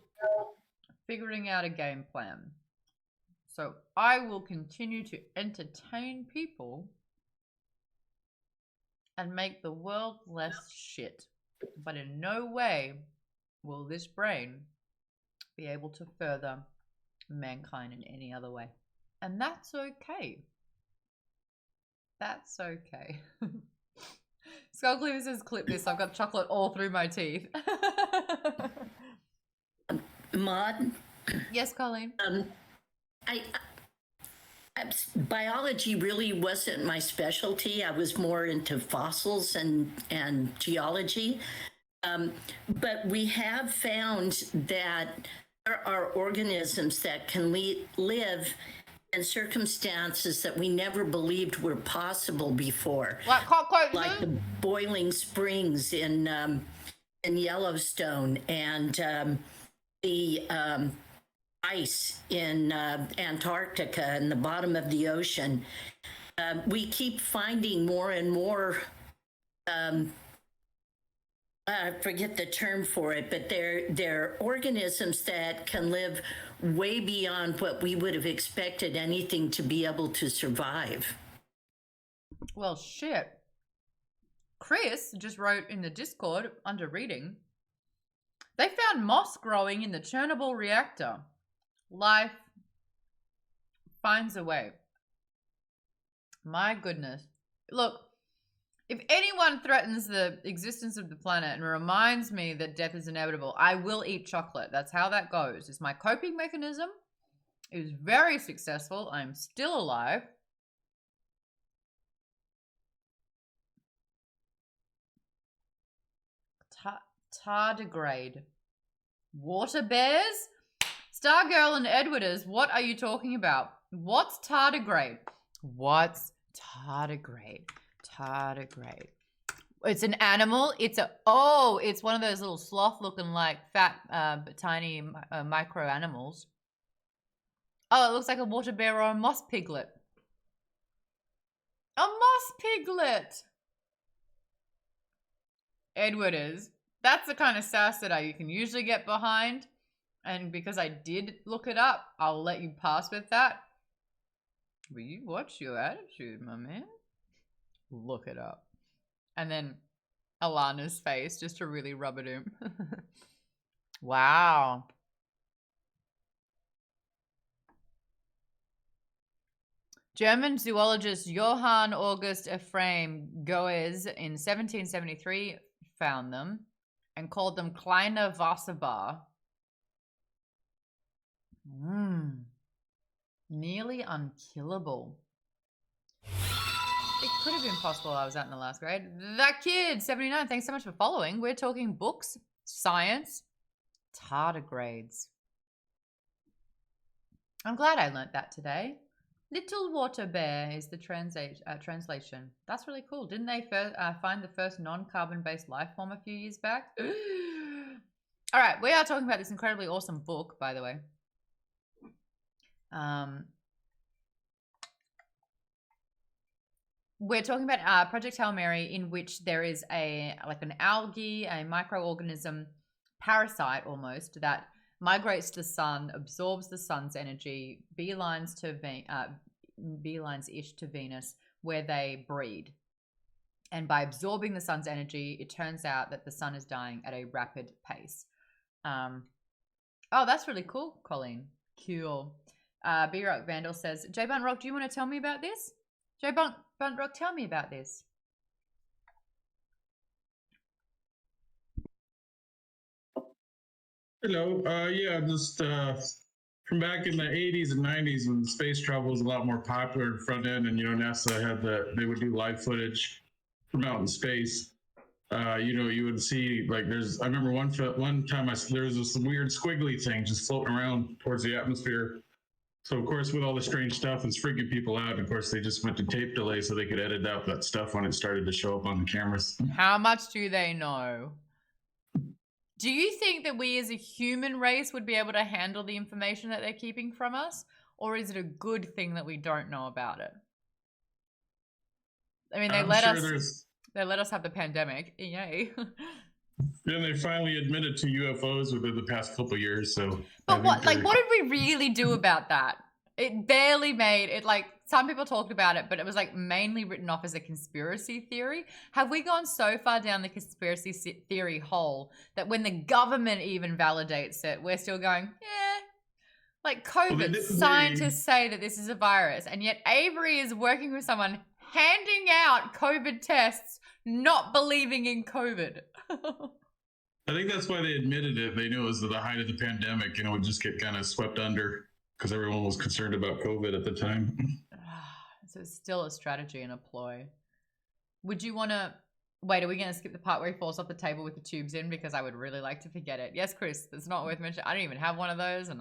figuring out a game plan. So I will continue to entertain people and make the world less shit. but in no way will this brain be able to further mankind in any other way. And that's okay. That's okay. Skull Cleaver says, clip this. I've got chocolate all through my teeth. Maude? Yes, Colleen? Biology really wasn't my specialty. I was more into fossils and geology. But we have found that there are organisms that can live in circumstances that we never believed were possible before. Like the boiling springs in Yellowstone and the ice in Antarctica and the bottom of the ocean. We keep finding more and more, I forget the term for it, but they're organisms that can live way beyond what we would have expected anything to be able to survive. Well, shit. Chris just wrote in the Discord under reading, they found moss growing in the Chernobyl reactor. Life finds a way. My goodness. Look, if anyone threatens the existence of the planet and reminds me that death is inevitable, I will eat chocolate. That's how that goes. It's my coping mechanism. It was very successful. I'm still alive. Tardigrade. Water bears? Stargirl and Edwarders, what are you talking about? What's tardigrade? What's tardigrade? Tardigrade. It's an animal. It's one of those little sloth looking like fat, but tiny micro animals. Oh, it looks like a water bear or a moss piglet. A moss piglet. Edwarders. That's the kind of sass that you can usually get behind. And because I did look it up, I'll let you pass with that. But you watch your attitude, my man. Look it up. And then Alana's face, just to really rub it in. Wow. German zoologist Johann August Ephraim Goes in 1773 found them and called them Kleine Wasserbar. Nearly unkillable. It could have been possible I was out in the last grade. That kid, 79, thanks so much for following. We're talking books, science, tardigrades. I'm glad I learnt that today. Little water bear is the translation. That's really cool. Didn't they find the first non-carbon based life form a few years back? All right, we are talking about this incredibly awesome book, by the way. We're talking about Project Hail Mary, in which there is an algae, a microorganism parasite almost, that migrates to the sun, absorbs the sun's energy, beelines-ish to Venus, where they breed. And by absorbing the sun's energy, it turns out that the sun is dying at a rapid pace. Oh, that's really cool, Colleen. Cool. B-Rock Vandal says, J Bunt Rock, do you want to tell me about this? J Bunt Rock, tell me about this. Hello. Yeah, just from back in the 80s and 90s when space travel was a lot more popular in front end, and NASA had they would do live footage from out in space. You would see I remember one time there was this weird squiggly thing just floating around towards the atmosphere. So of course, with all the strange stuff, it's freaking people out. And of course, they just went to tape delay so they could edit out that stuff when it started to show up on the cameras. How much do they know? Do you think that we as a human race would be able to handle the information that they're keeping from us? Or is it a good thing that we don't know about it? I mean, they let us have the pandemic. Yay. Then they finally admitted to UFOs within the past couple of years. So, but what did we really do about that? It barely made it. Like, some people talked about it, but it was like mainly written off as a conspiracy theory. Have we gone so far down the conspiracy theory hole that when the government even validates it, we're still going, yeah, like COVID, scientists say that this is a virus, and yet Avery is working with someone handing out COVID tests, not believing in COVID. I think that's why they admitted it. They knew it was the height of the pandemic, and it would just get kind of swept under because everyone was concerned about COVID at the time. So it's still a strategy and a ploy. Would you want to... Wait, are we going to skip the part where he falls off the table with the tubes in? Because I would really like to forget it. Yes, Chris, it's not worth mentioning. I don't even have one of those, and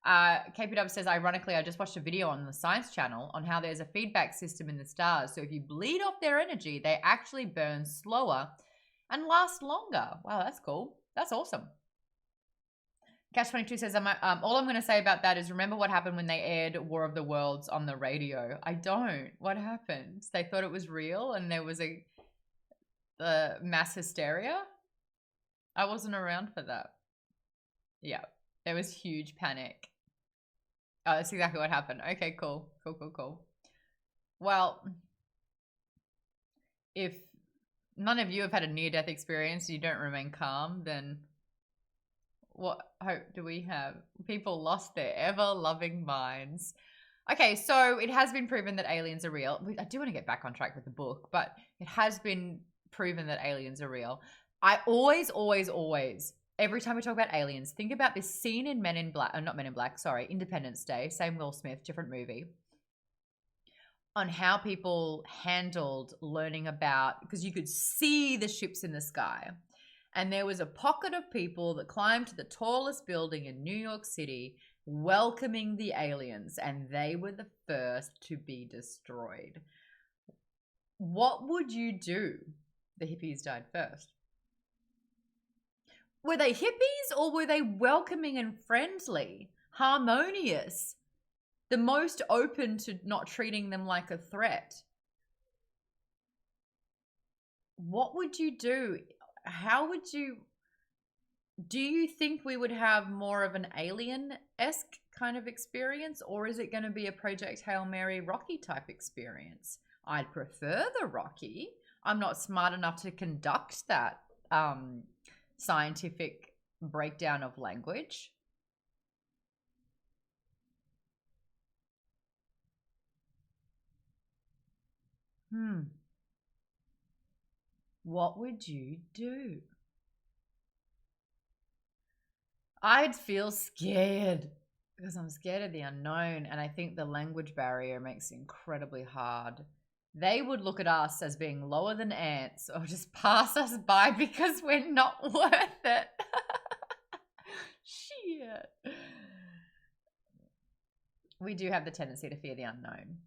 KPW says, ironically, I just watched a video on the Science Channel on how there's a feedback system in the stars. So if you bleed off their energy, they actually burn slower and last longer. Wow, that's cool. That's awesome. Cash22 says, all I'm going to say about that is remember what happened when they aired War of the Worlds on the radio? I don't. What happened? They thought it was real and there was a mass hysteria? I wasn't around for that. Yeah, there was huge panic. Oh, that's exactly what happened. Okay, cool. Cool. Well, if none of you have had a near-death experience and you don't remain calm, then what hope do we have? People lost their ever-loving minds. Okay, so it has been proven that aliens are real. I do want to get back on track with the book, but it has been proven that aliens are real. I always, every time we talk about aliens, think about this scene in Independence Day, same Will Smith, different movie, on how people handled learning about, because you could see the ships in the sky. And there was a pocket of people that climbed to the tallest building in New York City, welcoming the aliens, and they were the first to be destroyed. What would you do? The hippies died first. Were they hippies or were they welcoming and friendly, harmonious, the most open to not treating them like a threat? What would you do? How would you... Do you think we would have more of an alien-esque kind of experience, or is it going to be a Project Hail Mary Rocky type experience? I'd prefer the Rocky. I'm not smart enough to conduct that scientific breakdown of language. What would you do? I'd feel scared because I'm scared of the unknown, and I think the language barrier makes it incredibly hard. They would look at us as being lower than ants or just pass us by because we're not worth it. Shit. We do have the tendency to fear the unknown.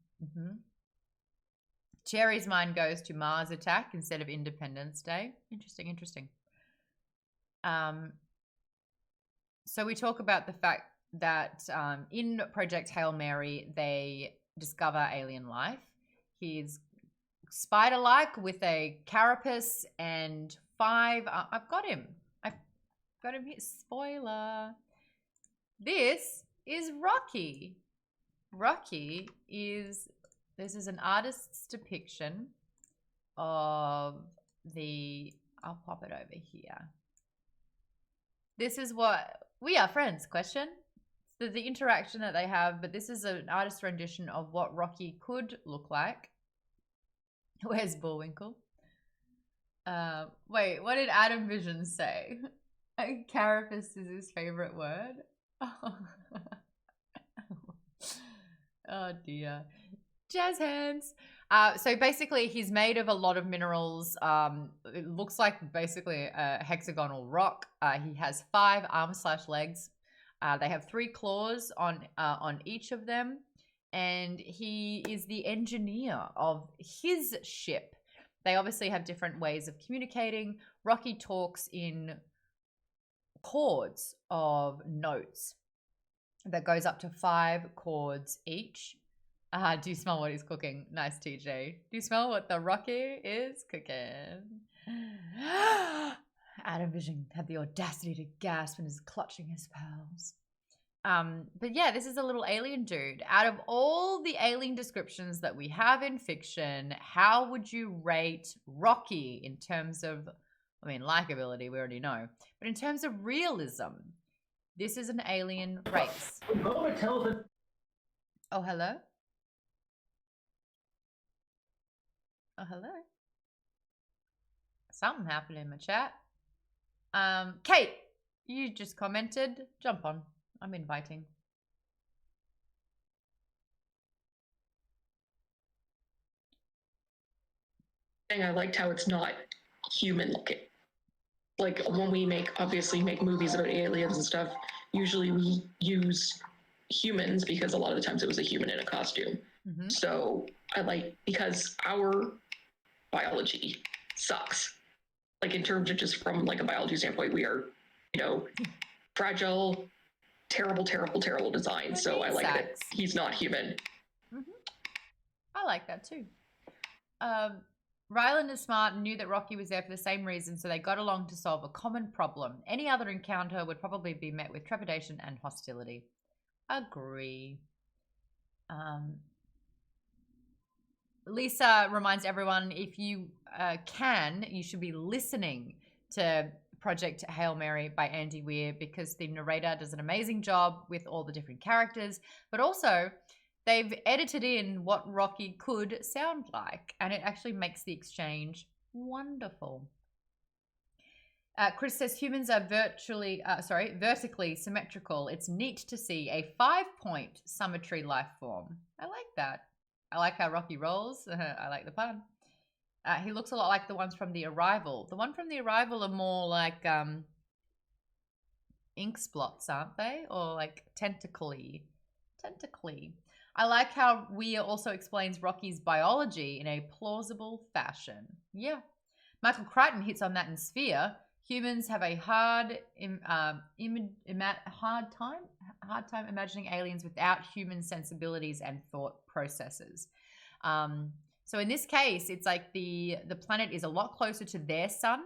Cherry's mind goes to Mars Attack instead of Independence Day. Interesting. So we talk about the fact that in Project Hail Mary, they discover alien life. He's spider-like with a carapace and 5... I've got him here. Spoiler. This is Rocky. This is an artist's depiction of the... I'll pop it over here. This is what... We are friends, question. The interaction that they have, but this is an artist's rendition of what Rocky could look like. Where's Bullwinkle? Wait, what did Adam Vision say? Carapace is his favorite word. Oh dear. Jazz hands. So basically he's made of a lot of minerals. It looks like basically a hexagonal rock. He has 5 arms/legs. They have 3 claws on each of them. And he is the engineer of his ship. They obviously have different ways of communicating. Rocky talks in chords of notes that goes up to 5 chords each. Do you smell what he's cooking? Nice, TJ. Do you smell what the Rocky is cooking? Adam Vision had the audacity to gasp and is clutching his pearls. But yeah, this is a little alien dude. Out of all the alien descriptions that we have in fiction, how would you rate Rocky in terms of, I mean, likability, we already know, but in terms of realism, this is an alien race. Oh, hello? Oh, hello? Something happened in my chat. Kate, you just commented. Jump on. I'm inviting. I liked how it's not human looking. Like when we obviously make movies about aliens and stuff, usually we use humans because a lot of the times it was a human in a costume. Mm-hmm. So I like, because our biology sucks. Like in terms of just from like a biology standpoint, we are, fragile, terrible, terrible, terrible design. So I like that he's not human. Mm-hmm. I like that too. Ryland is smart and knew that Rocky was there for the same reason, so they got along to solve a common problem. Any other encounter would probably be met with trepidation and hostility. Agree. Lisa reminds everyone, if you can, you should be listening to Project Hail Mary by Andy Weir, because the narrator does an amazing job with all the different characters, but also they've edited in what Rocky could sound like, and it actually makes the exchange wonderful. Chris says humans are vertically symmetrical. It's neat to see a 5-point symmetry life form. I like that. I like how Rocky rolls. I like the pun. He looks a lot like the ones from The Arrival. The one from The Arrival are more like ink splots, aren't they? Or like tentacly. I like how Weir also explains Rocky's biology in a plausible fashion. Yeah. Michael Crichton hits on that in Sphere. Humans have a hard time imagining aliens without human sensibilities and thought processes. So in this case, it's like the planet is a lot closer to their sun,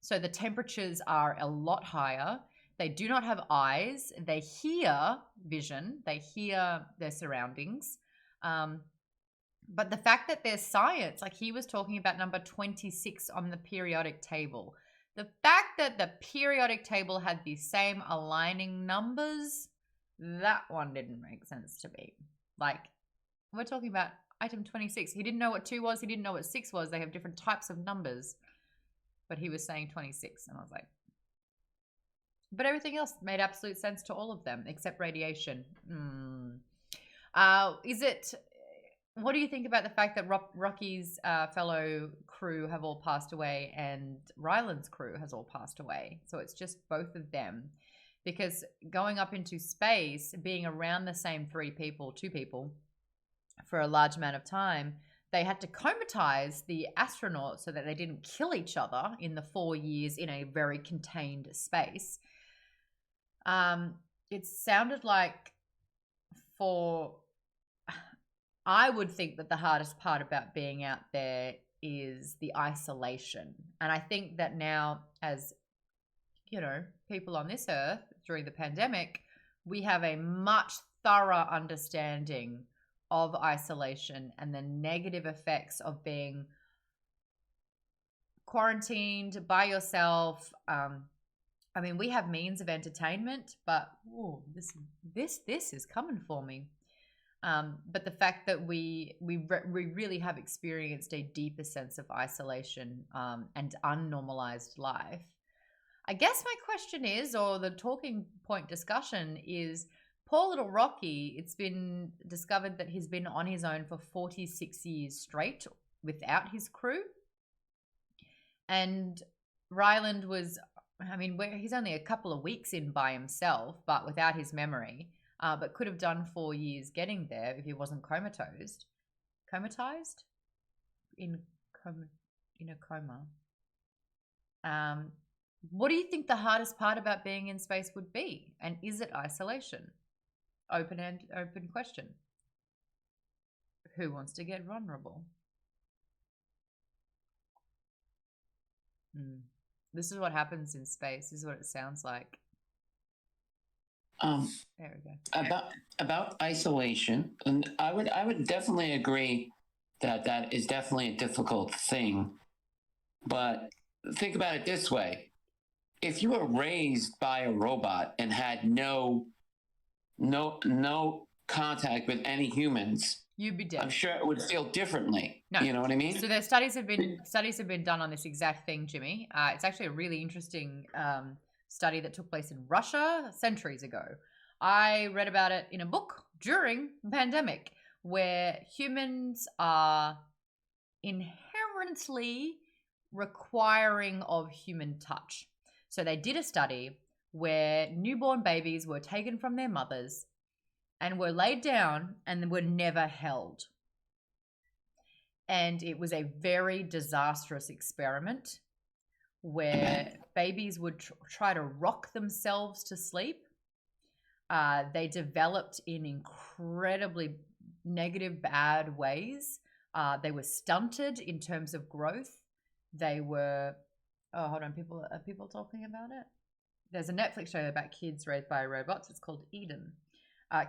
so the temperatures are a lot higher. They do not have eyes. They hear vision. They hear their surroundings. But the fact that there's science, like he was talking about number 26 on the periodic table. The fact that the periodic table had the same aligning numbers, that one didn't make sense to me. Like, we're talking about item 26. He didn't know what 2 was. He didn't know what 6 was. They have different types of numbers. But he was saying 26. And I was like, but everything else made absolute sense to all of them, except radiation. What do you think about the fact that Rocky's fellow crew have all passed away and Ryland's crew has all passed away? So it's just both of them. Because going up into space, being around the same 2 people, for a large amount of time, they had to comatize the astronauts so that they didn't kill each other in the 4 years in a very contained space. It sounded like I would think that the hardest part about being out there is the isolation. And I think that now, as people on this earth during the pandemic, we have a much thorough understanding of isolation and the negative effects of being quarantined by yourself. I mean, we have means of entertainment, but this is coming for me. But the fact that we really have experienced a deeper sense of isolation and unnormalized life. I guess my question is, or the talking point discussion is, poor little Rocky, it's been discovered that he's been on his own for 46 years straight without his crew. And Ryland was, he's only a couple of weeks in by himself, but without his memory. But could have done 4 years getting there if he wasn't comatized. In a coma. What do you think the hardest part about being in space would be? And is it isolation? Open question. Who wants to get vulnerable? This is what happens in space. This is what it sounds like. There we go. About isolation, and I would definitely agree that is definitely a difficult thing. But think about it this way: if you were raised by a robot and had no contact with any humans, you'd be dead. I'm sure it would feel differently. No. You know what I mean? So studies have been done on this exact thing, Jimmy. It's actually a really interesting study that took place in Russia centuries ago. I read about it in a book during the pandemic, where humans are inherently requiring of human touch. So they did a study where newborn babies were taken from their mothers and were laid down and were never held. And it was a very disastrous experiment where babies would try to rock themselves to sleep. They developed in incredibly negative, bad ways. They were stunted in terms of growth. They were, oh, hold on, are people talking about it? There's a Netflix show about kids raised by robots. It's called Eden.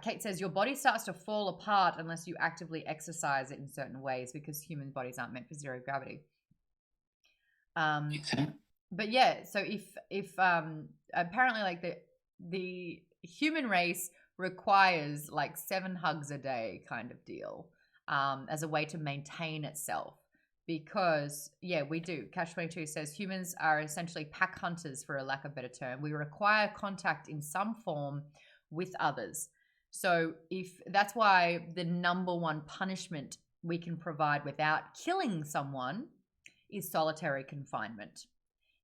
Kate says, your body starts to fall apart unless you actively exercise it in certain ways because human bodies aren't meant for zero gravity. But yeah, so if apparently like the human race requires like 7 hugs a day kind of deal as a way to maintain itself. Because, yeah, we do. Catch-22 says humans are essentially pack hunters, for a lack of a better term. We require contact in some form with others. So if that's why the number one punishment we can provide without killing someone is solitary confinement.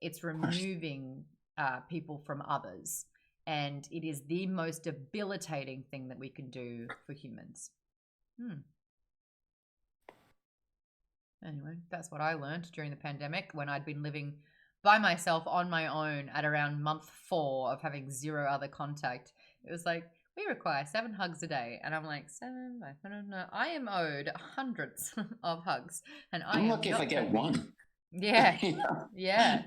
It's removing people from others. And it is the most debilitating thing that we can do for humans. Anyway, that's what I learned during the pandemic when I'd been living by myself on my own at around month 4 of having 0 other contact. It was like, we require 7 hugs a day. And I'm like, 7? No, I am owed hundreds of hugs. And I'm lucky if I get 1. Yeah. Yeah.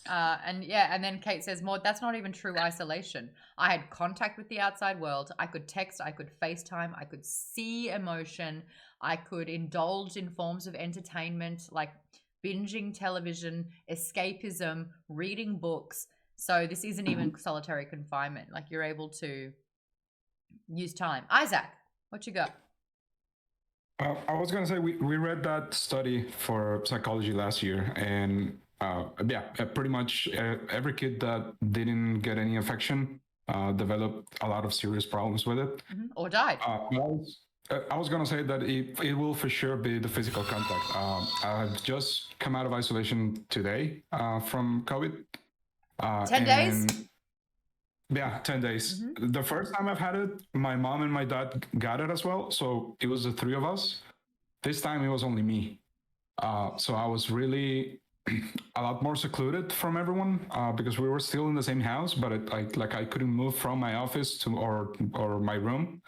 And then Kate says, Maude, that's not even true isolation. I had contact with the outside world. I could text, I could FaceTime, I could see emotion, I could indulge in forms of entertainment like binging television, escapism, reading books. So this isn't even solitary confinement. Like you're able to use time. Isaac, what you got? I was going to say, we read that study for psychology last year, and pretty much every kid that didn't get any infection developed a lot of serious problems with it. Or died. I was going to say that it will for sure be the physical contact. I've just come out of isolation today from COVID. 10 days? Yeah, 10 days. The first time I've had it, my mom and my dad got it as well. So it was the 3 of us. This time it was only me. So I was really a lot more secluded from everyone because we were still in the same house, but I couldn't move from my office to or my room.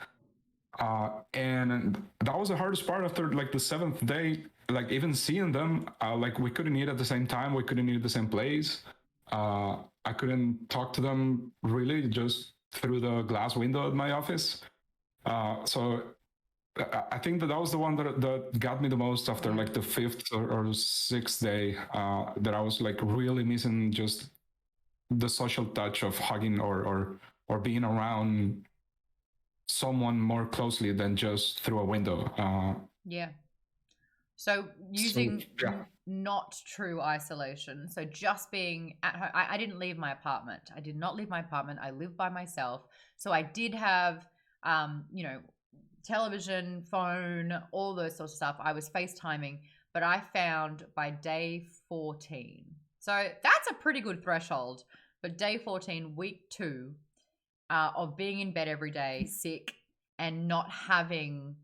And that was the hardest part after like the 7th day, like even seeing them, like we couldn't eat at the same time. We couldn't eat at the same place. I couldn't talk to them really just through the glass window at my office. So I think that was the one that got me the most after like the 5th or 6th day, that I was like really missing just the social touch of hugging or being around someone more closely than just through a window. Yeah. So using not true isolation. So just being at home. I didn't leave my apartment. I did not leave my apartment. I lived by myself. So I did have, television, phone, all those sorts of stuff. I was FaceTiming, but I found by day 14. So that's a pretty good threshold. But day 14, week 2 of being in bed every day, sick, and not having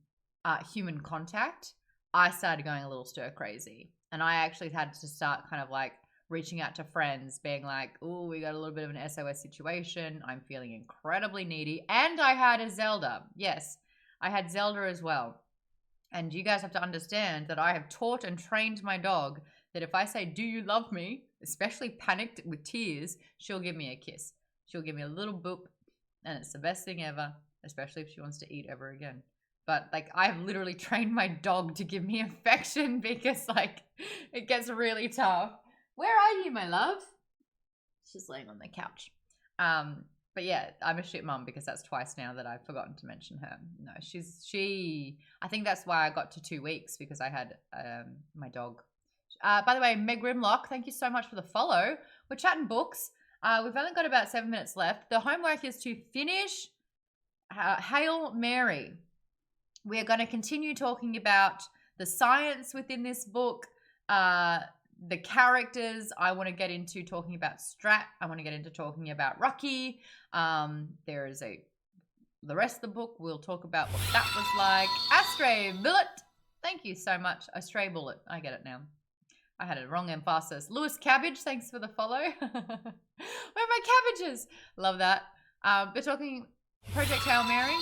human contact, I started going a little stir crazy. And I actually had to start kind of like reaching out to friends, being like, oh, we got a little bit of an SOS situation. I'm feeling incredibly needy. And I had a Zelda. Yes, I had Zelda as well. And you guys have to understand that I have taught and trained my dog that if I say, do you love me, especially panicked with tears, she'll give me a kiss. She'll give me a little boop and it's the best thing ever, especially if she wants to eat ever again. But like, I've literally trained my dog to give me affection because like it gets really tough. Where are you, my love? She's laying on the couch. But yeah, I'm a shit mum because that's twice now that I've forgotten to mention her. No, I think that's why I got to 2 weeks, because I had my dog. By the way, Meg Grimlock, thank you so much for the follow. We're chatting books. We've only got about 7 minutes left. The homework is to finish Hail Mary. We're going to continue talking about the science within this book, the characters. I want to get into talking about Strat. I want to get into talking about Rocky. The rest of the book, we'll talk about what that was like. Astray Bullet, thank you so much. Astray Bullet, I get it now. I had a wrong emphasis. Lewis Cabbage, thanks for the follow. Where are my cabbages? Love that. We're talking Project Hail Mary,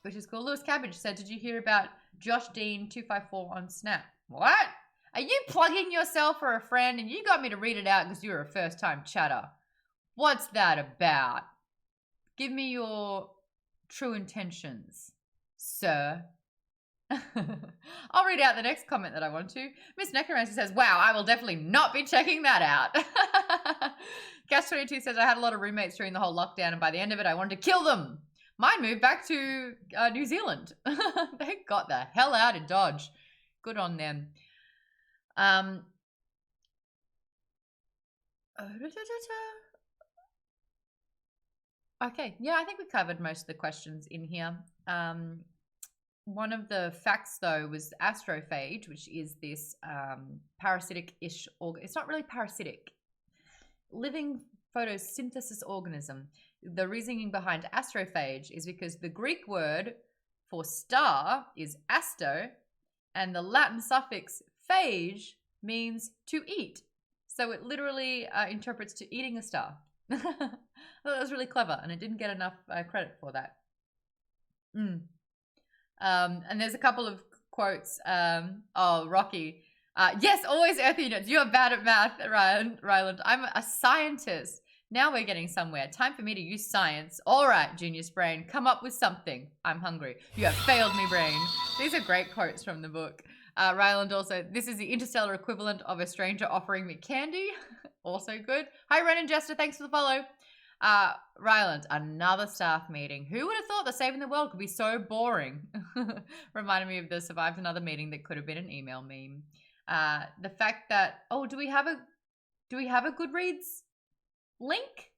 which is cool. Lewis Cabbage said, did you hear about Josh Dean 254 on Snap? What? Are you plugging yourself for a friend and you got me to read it out because you're a first-time chatter? What's that about? Give me your true intentions, sir. I'll read out the next comment that I want to. Miss Necromancer says, wow, I will definitely not be checking that out. Gas22 says, I had a lot of roommates during the whole lockdown, and by the end of it, I wanted to kill them. Mine moved back to New Zealand. They got the hell out of Dodge. Good on them. Okay, yeah, I think we covered most of the questions in here. One of the facts, though, was astrophage, which is this parasitic-ish organ. It's not really parasitic. Living photosynthesis organism. The reasoning behind astrophage is because the Greek word for star is asto, and the Latin suffix phage means to eat. So it literally interprets to eating a star. I thought that was really clever, and it didn't get enough credit for that. And there's a couple of quotes. Rocky. Yes, always earthy units. You are bad at math, Ryland. I'm a scientist. Now we're getting somewhere. Time for me to use science. All right, genius brain, come up with something. I'm hungry. You have failed me, brain. These are great quotes from the book. Ryland also, this is the interstellar equivalent of a stranger offering me candy. Also good. Hi, Ren and Jester. Thanks for the follow. Ryland, another staff meeting. Who would have thought that saving the world could be so boring? Reminded me of the survived another meeting that could have been an email meme. The fact that, do we have a Goodreads link?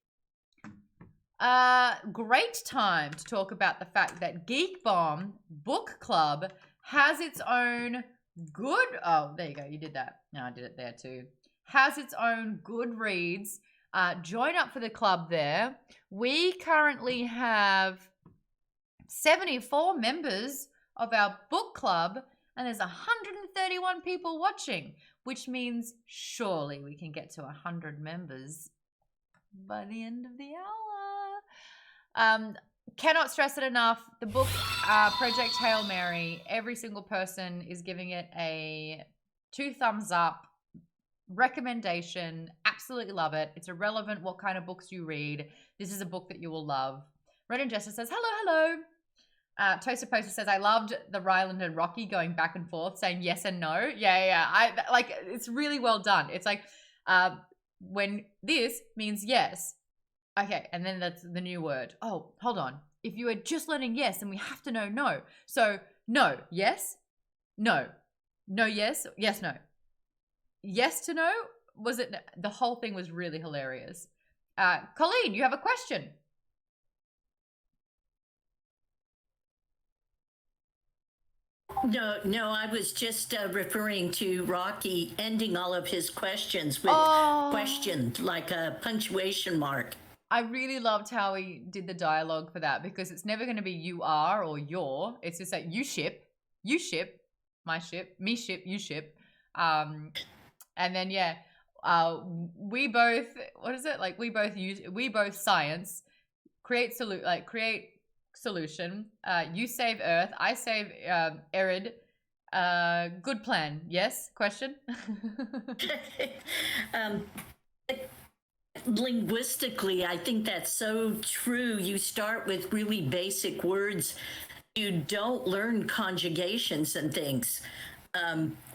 Great time to talk about the fact that Geek Bomb Book Club has its own there you go, you did that. No, I did it there too. Has its own Goodreads. Join up for the club there. We currently have 74 members of our book club, and there's 131 people watching, which means surely we can get to 100 members by the end of the hour. Cannot stress it enough. The book, Project Hail Mary, every single person is giving it a 2 thumbs up recommendation. Absolutely love it. It's irrelevant what kind of books you read. This is a book that you will love. Red and Jester says, hello. Toaster Poster says, I loved the Ryland and Rocky going back and forth, saying yes and no. Yeah. It's really well done. It's like, when this means yes. Okay, and then that's the new word. Oh, hold on. If you are just learning yes, then we have to know no. So, no, yes, no. No, yes, yes, no. Yes to no? Was it? The whole thing was really hilarious. Colleen, you have a question. No, I was just referring to Rocky ending all of his questions with question, like a punctuation mark. I really loved how he did the dialogue for that, because it's never going to be you are or your. It's just like you ship, my ship, me ship, you ship. And then, we both, what is it? Like we both science, create solution. You save Earth, I save Erid. Good plan. Yes? Question? linguistically, I think that's so true. You start with really basic words. You don't learn conjugations and things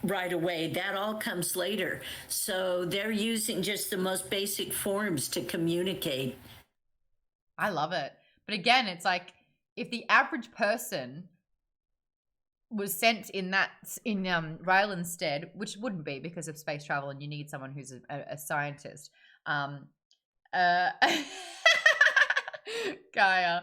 right away. That all comes later. So they're using just the most basic forms to communicate. I love it. But again, it's like if the average person was sent in Ryland's stead, which wouldn't be because of space travel and you need someone who's a scientist. Gaia,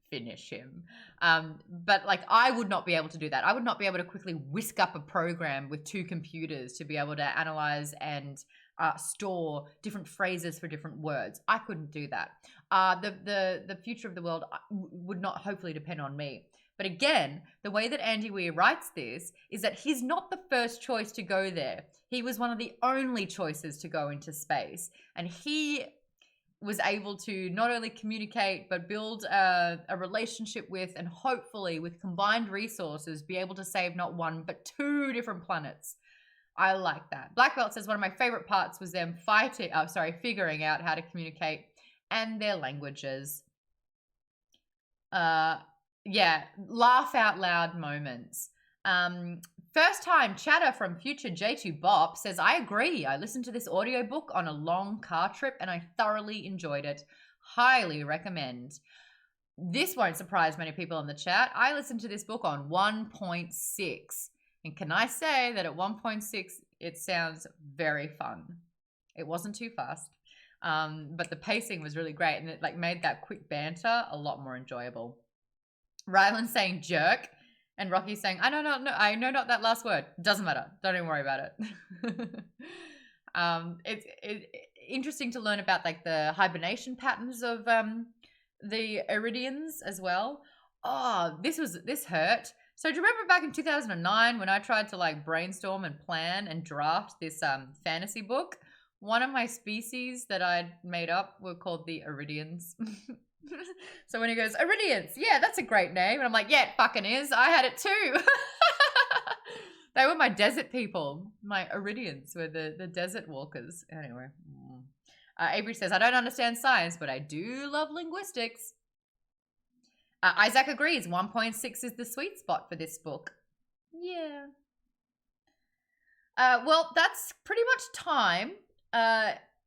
finish him. But like I would not be able to do that. I would not be able to quickly whisk up a program with 2 computers to be able to analyze and store different phrases for different words. I couldn't do that. The future of the world would not hopefully depend on me. But again, the way that Andy Weir writes this is that he's not the first choice to go there. He was one of the only choices to go into space. And he was able to not only communicate, but build a relationship with, and hopefully with combined resources, be able to save not 1, but 2 different planets. I like that. Black Belt says one of my favorite parts was them figuring out how to communicate and their languages. Yeah, laugh out loud moments. First time chatter from future J2 Bop says, I agree. I listened to this audiobook on a long car trip and I thoroughly enjoyed it. Highly recommend. This won't surprise many people in the chat. I listened to this book on 1.6. And can I say that at 1.6, it sounds very fun. It wasn't too fast, but the pacing was really great and it like made that quick banter a lot more enjoyable. Ryland saying jerk, and Rocky saying, I know not that last word. Doesn't matter. Don't even worry about it. It's interesting to learn about like the hibernation patterns of the Iridians as well. Oh, this hurt. So do you remember back in 2009 when I tried to like brainstorm and plan and draft this fantasy book? One of my species that I'd made up were called the Iridians. So when he goes, Iridians, yeah, that's a great name. And I'm like, yeah, it fucking is. I had it too. They were my desert people. My Iridians were the desert walkers. Anyway. Avery says, I don't understand science, but I do love linguistics. Isaac agrees. 1.6 is the sweet spot for this book. Yeah. Well, that's pretty much time.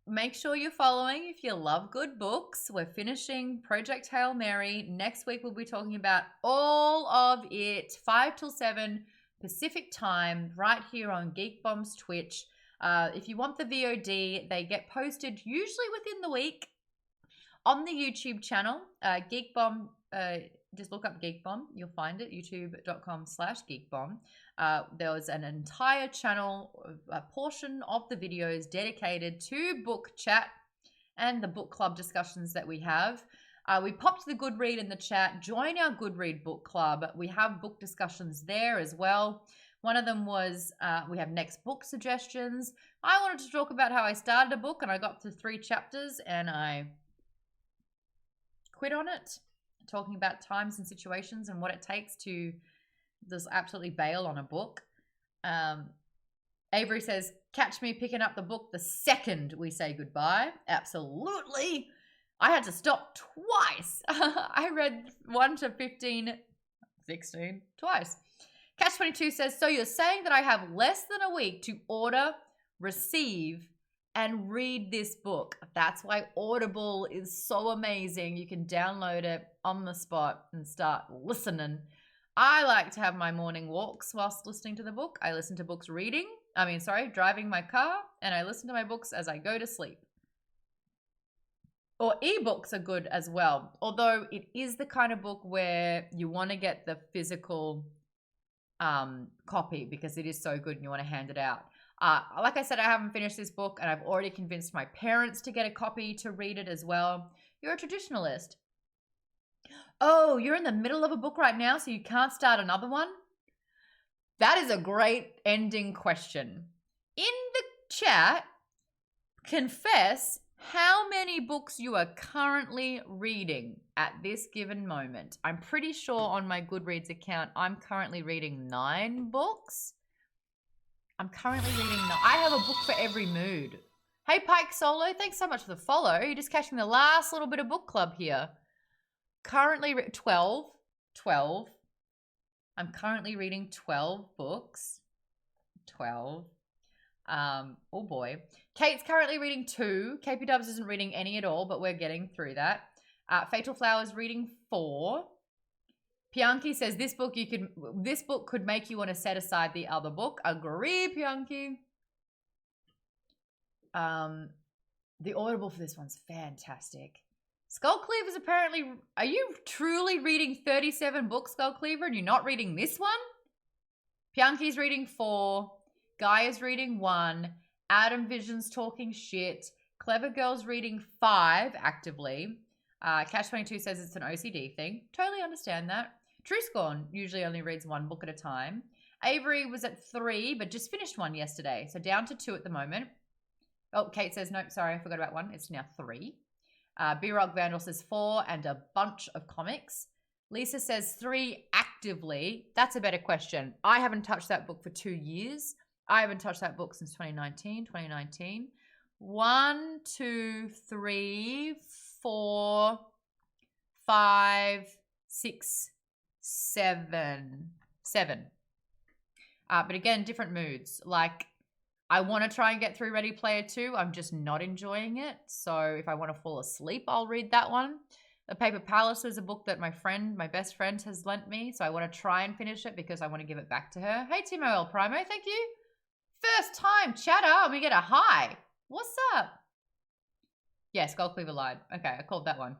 Make sure you're following if you love good books. We're finishing Project Hail Mary. Next week, we'll be talking about all of it, 5 till 7 Pacific time, right here on Geek Bomb's Twitch. If you want the VOD, they get posted usually within the week on the YouTube channel. Geek Bomb, just look up Geek Bomb. You'll find it, youtube.com/geekbomb. There was an entire channel, a portion of the videos dedicated to book chat and the book club discussions that we have. We popped the Goodread in the chat. Join our Goodread book club. We have book discussions there as well. One of them was we have next book suggestions. I wanted to talk about how I started a book and I got to 3 chapters and I quit on it, talking about times and situations and what it takes to just absolutely bail on a book. Avery says, catch me picking up the book the second we say goodbye. Absolutely. I had to stop twice. I read 1 to 15, 16 twice. Catch22 says, so you're saying that I have less than a week to order, receive, and read this book. That's why Audible is so amazing. You can download it on the spot and start listening. I like to have my morning walks whilst listening to the book. I listen to books driving my car, and I listen to my books as I go to sleep. Or ebooks are good as well, although it is the kind of book where you want to get the physical copy because it is so good and you want to hand it out. Like I said, I haven't finished this book and I've already convinced my parents to get a copy to read it as well. You're a traditionalist. Oh, you're in the middle of a book right now, so you can't start another one? That is a great ending question. In the chat, confess how many books you are currently reading at this given moment. I'm pretty sure on my Goodreads account, I'm currently reading 9 books. I have a book for every mood. Hey, Pike Solo, thanks so much for the follow. You're just catching the last little bit of book club here. Currently, 12. I'm currently reading 12 books. 12. Oh boy. Kate's currently reading 2. KP Dubs isn't reading any at all, but we're getting through that. Fatal Flowers reading 4. Pianki says this book could make you want to set aside the other book. Agree, Pianki. The Audible for this one's fantastic. Skullcleaver's apparently... Are you truly reading 37 books, Skullcleaver, and you're not reading this one? Pianki's reading 4. Guy is reading 1. Adam Vision's talking shit. Clever Girl's reading 5 actively. Catch22 says it's an OCD thing. Totally understand that. True Scorn usually only reads 1 book at a time. Avery was at 3, but just finished 1 yesterday. So down to 2 at the moment. Oh, Kate says, nope, sorry, I forgot about 1. It's now 3. B-Rock Vandal says 4 and a bunch of comics. Lisa says 3 actively. That's a better question. I haven't touched that book for 2 years. I haven't touched that book since 2019. 1, 2, 3, 4, 5, 6, 7. But again, different moods. Like, I want to try and get through Ready Player 2. I'm just not enjoying it. So if I want to fall asleep, I'll read that one. The Paper Palace is a book that my best friend has lent me. So I want to try and finish it because I want to give it back to her. Hey, Timo El Primo, thank you. First time chatter, and we get a hi. What's up? Yeah, Skullcleaver lied. Okay, I called that one.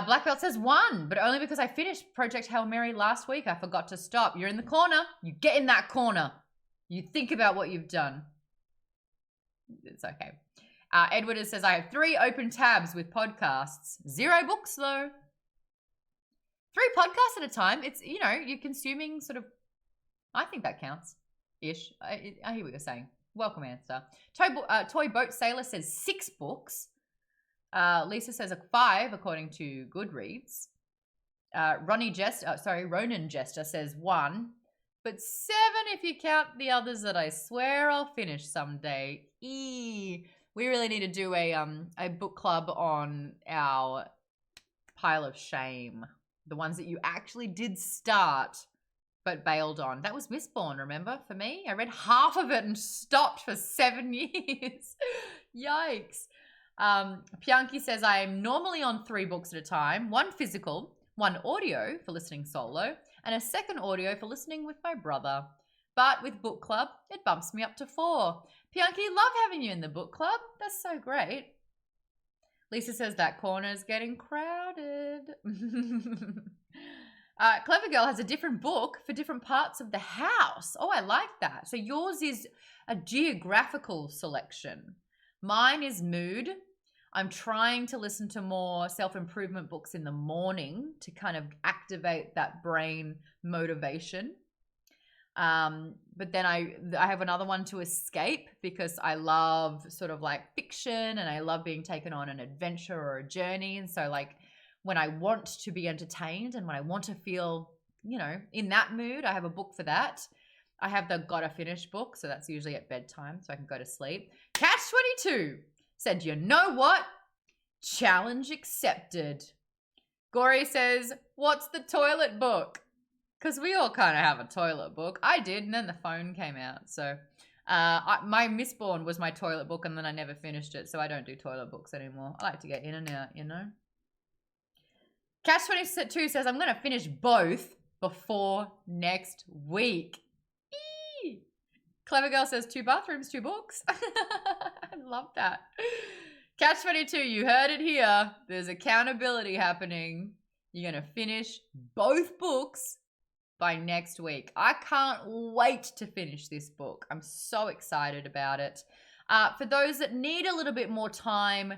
Black Belt says 1, but only because I finished Project Hail Mary last week. I forgot to stop. You're in the corner. You get in that corner. You think about what you've done. It's okay. Edward says, I have 3 open tabs with podcasts. 0 books, though. 3 podcasts at a time. It's, you're consuming sort of... I think that counts. Ish. I hear what you're saying. Welcome answer. Toy Boat Sailor says 6 books. Lisa says 5 according to Goodreads. Ronan Jester says 1. But 7 if you count the others that I swear I'll finish someday. We really need to do a book club on our pile of shame. The ones that you actually did start but bailed on. That was Mistborn, remember? For me, I read half of it and stopped for 7 years. Yikes. Pianki says I am normally on 3 books at a time. 1 physical, 1 audio for listening solo, and a 2nd audio for listening with my brother. But with book club, it bumps me up to 4. Pianki, love having you in the book club. That's so great. Lisa says that corner's getting crowded. Clever Girl has a different book for different parts of the house. Oh, I like that. So yours is a geographical selection. Mine is mood. I'm trying to listen to more self-improvement books in the morning to kind of activate that brain motivation. But then I have another one to escape because I love sort of like fiction and I love being taken on an adventure or a journey. And so like when I want to be entertained and when I want to feel, in that mood, I have a book for that. I have the gotta finish book. So that's usually at bedtime so I can go to sleep. Catch22 said, you know what? Challenge accepted. Gory says, what's the toilet book? Because we all kind of have a toilet book. I did, and then the phone came out. So my Mistborn was my toilet book, and then I never finished it. So I don't do toilet books anymore. I like to get in and out, Catch22 says, I'm going to finish both before next week. Eee! Clever Girl says 2 bathrooms, 2 books. I love that. Catch22, you heard it here. There's accountability happening. You're going to finish both books by next week. I can't wait to finish this book. I'm so excited about it. For those that need a little bit more time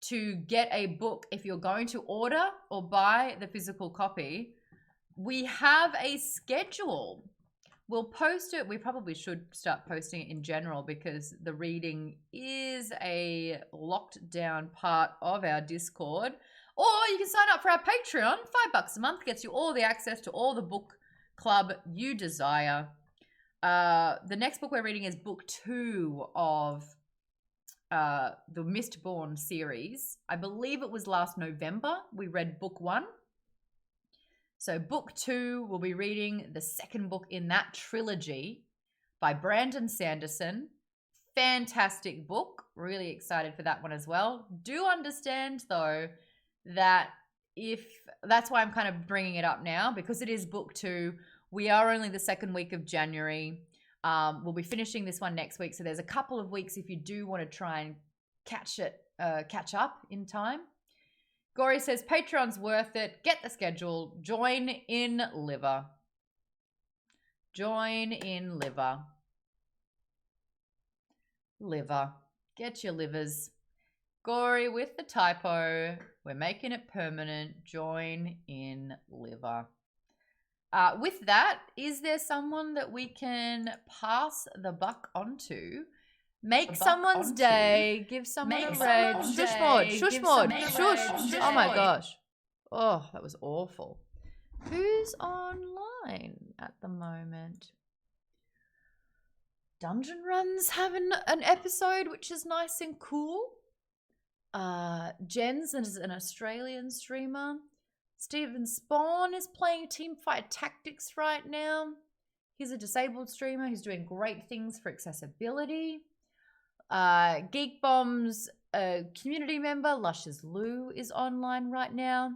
to get a book, if you're going to order or buy the physical copy, we have a schedule. We'll post it. We probably should start posting it in general because the reading is a locked down part of our Discord. Or you can sign up for our Patreon. $5 a month gets you all the access to all the book club you desire. The next book we're reading is book 2 of the Mistborn series. I believe it was last November. We read book 1. So book 2, we'll be reading the second book in that trilogy by Brandon Sanderson. Fantastic book. Really excited for that one as well. Do understand though that that's why I'm kind of bringing it up now, because it is book 2. We are only the second week of January. We'll be finishing this one next week. So there's a couple of weeks if you do want to try and catch up in time. Gory says, Patreon's worth it. Get the schedule. Join in liver. Join in liver. Liver. Get your livers. Gory with the typo. We're making it permanent. Join in liver. With that, is there someone that we can pass the buck onto? Make someone's day. Give someone a raid. Shush Maud. Shush Maud. Shush. Oh my gosh. Oh, that was awful. Who's online at the moment? Dungeon Run's having an episode, which is nice and cool. Jens is an Australian streamer. Steven Spawn is playing Teamfight Tactics right now. He's a disabled streamer who's doing great things for accessibility. Geek Bomb's community member, Luscious Lou, is online right now.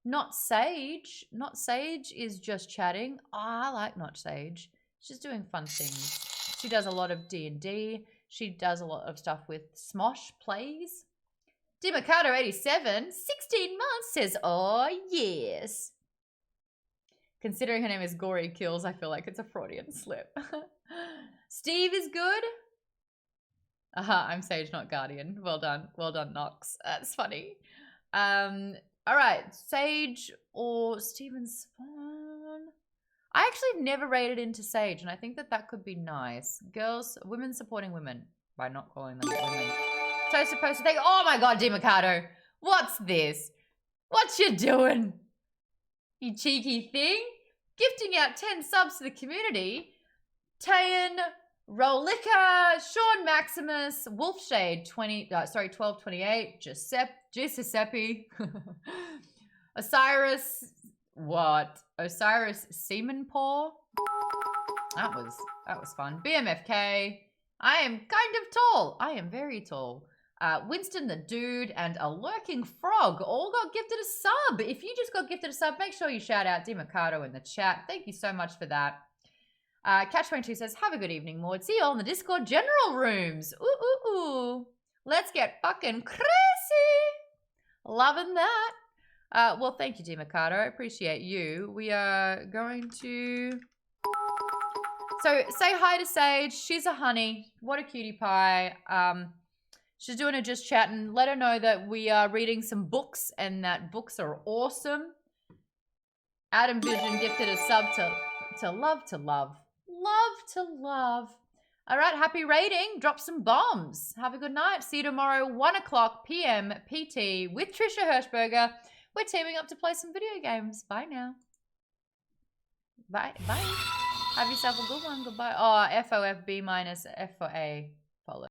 Not Sage is just chatting. Oh, I like Not Sage. She's doing fun things. She does a lot of D&D. She does a lot of stuff with Smosh Plays. DiMicado87, 16 months, says, oh, yes. Considering her name is Gory Kills, I feel like it's a Freudian slip. Steve is good. I'm Sage, not Guardian. Well done. Well done, Nox. That's funny. All right. Sage or Steven Spawn. I actually never rated into Sage, and I think that could be nice. Girls, women supporting women by not calling them women. So supposed to think, oh my god, DiMicado, what's this? What you doing? You cheeky thing? Gifting out 10 subs to the community. Tayan, Rolika, Sean Maximus, Wolfshade 1228, Giuseppe, Osiris, what? Osiris Seamanpaw. That was fun. BMFK. I am kind of tall. I am very tall. Winston the Dude and a Lurking Frog all got gifted a sub. If you just got gifted a sub, make sure you shout out DiMicado in the chat. Thank you so much for that. Catch22 says, have a good evening, Maude. See you all in the Discord general rooms. Ooh. Let's get fucking crazy. Loving that. Well, thank you, DiMicado. I appreciate you. We are going to... So, say hi to Sage. She's a honey. What a cutie pie. She's doing a just chatting. Let her know that we are reading some books and that books are awesome. Adam Vision gifted a sub to love. Love to love. All right, happy rating. Drop some bombs. Have a good night. See you tomorrow, 1:00 p.m. PT with Trisha Hirschberger. We're teaming up to play some video games. Bye now. Bye. Have yourself a good one. Goodbye. Oh, FOFB minus F for A. Follow.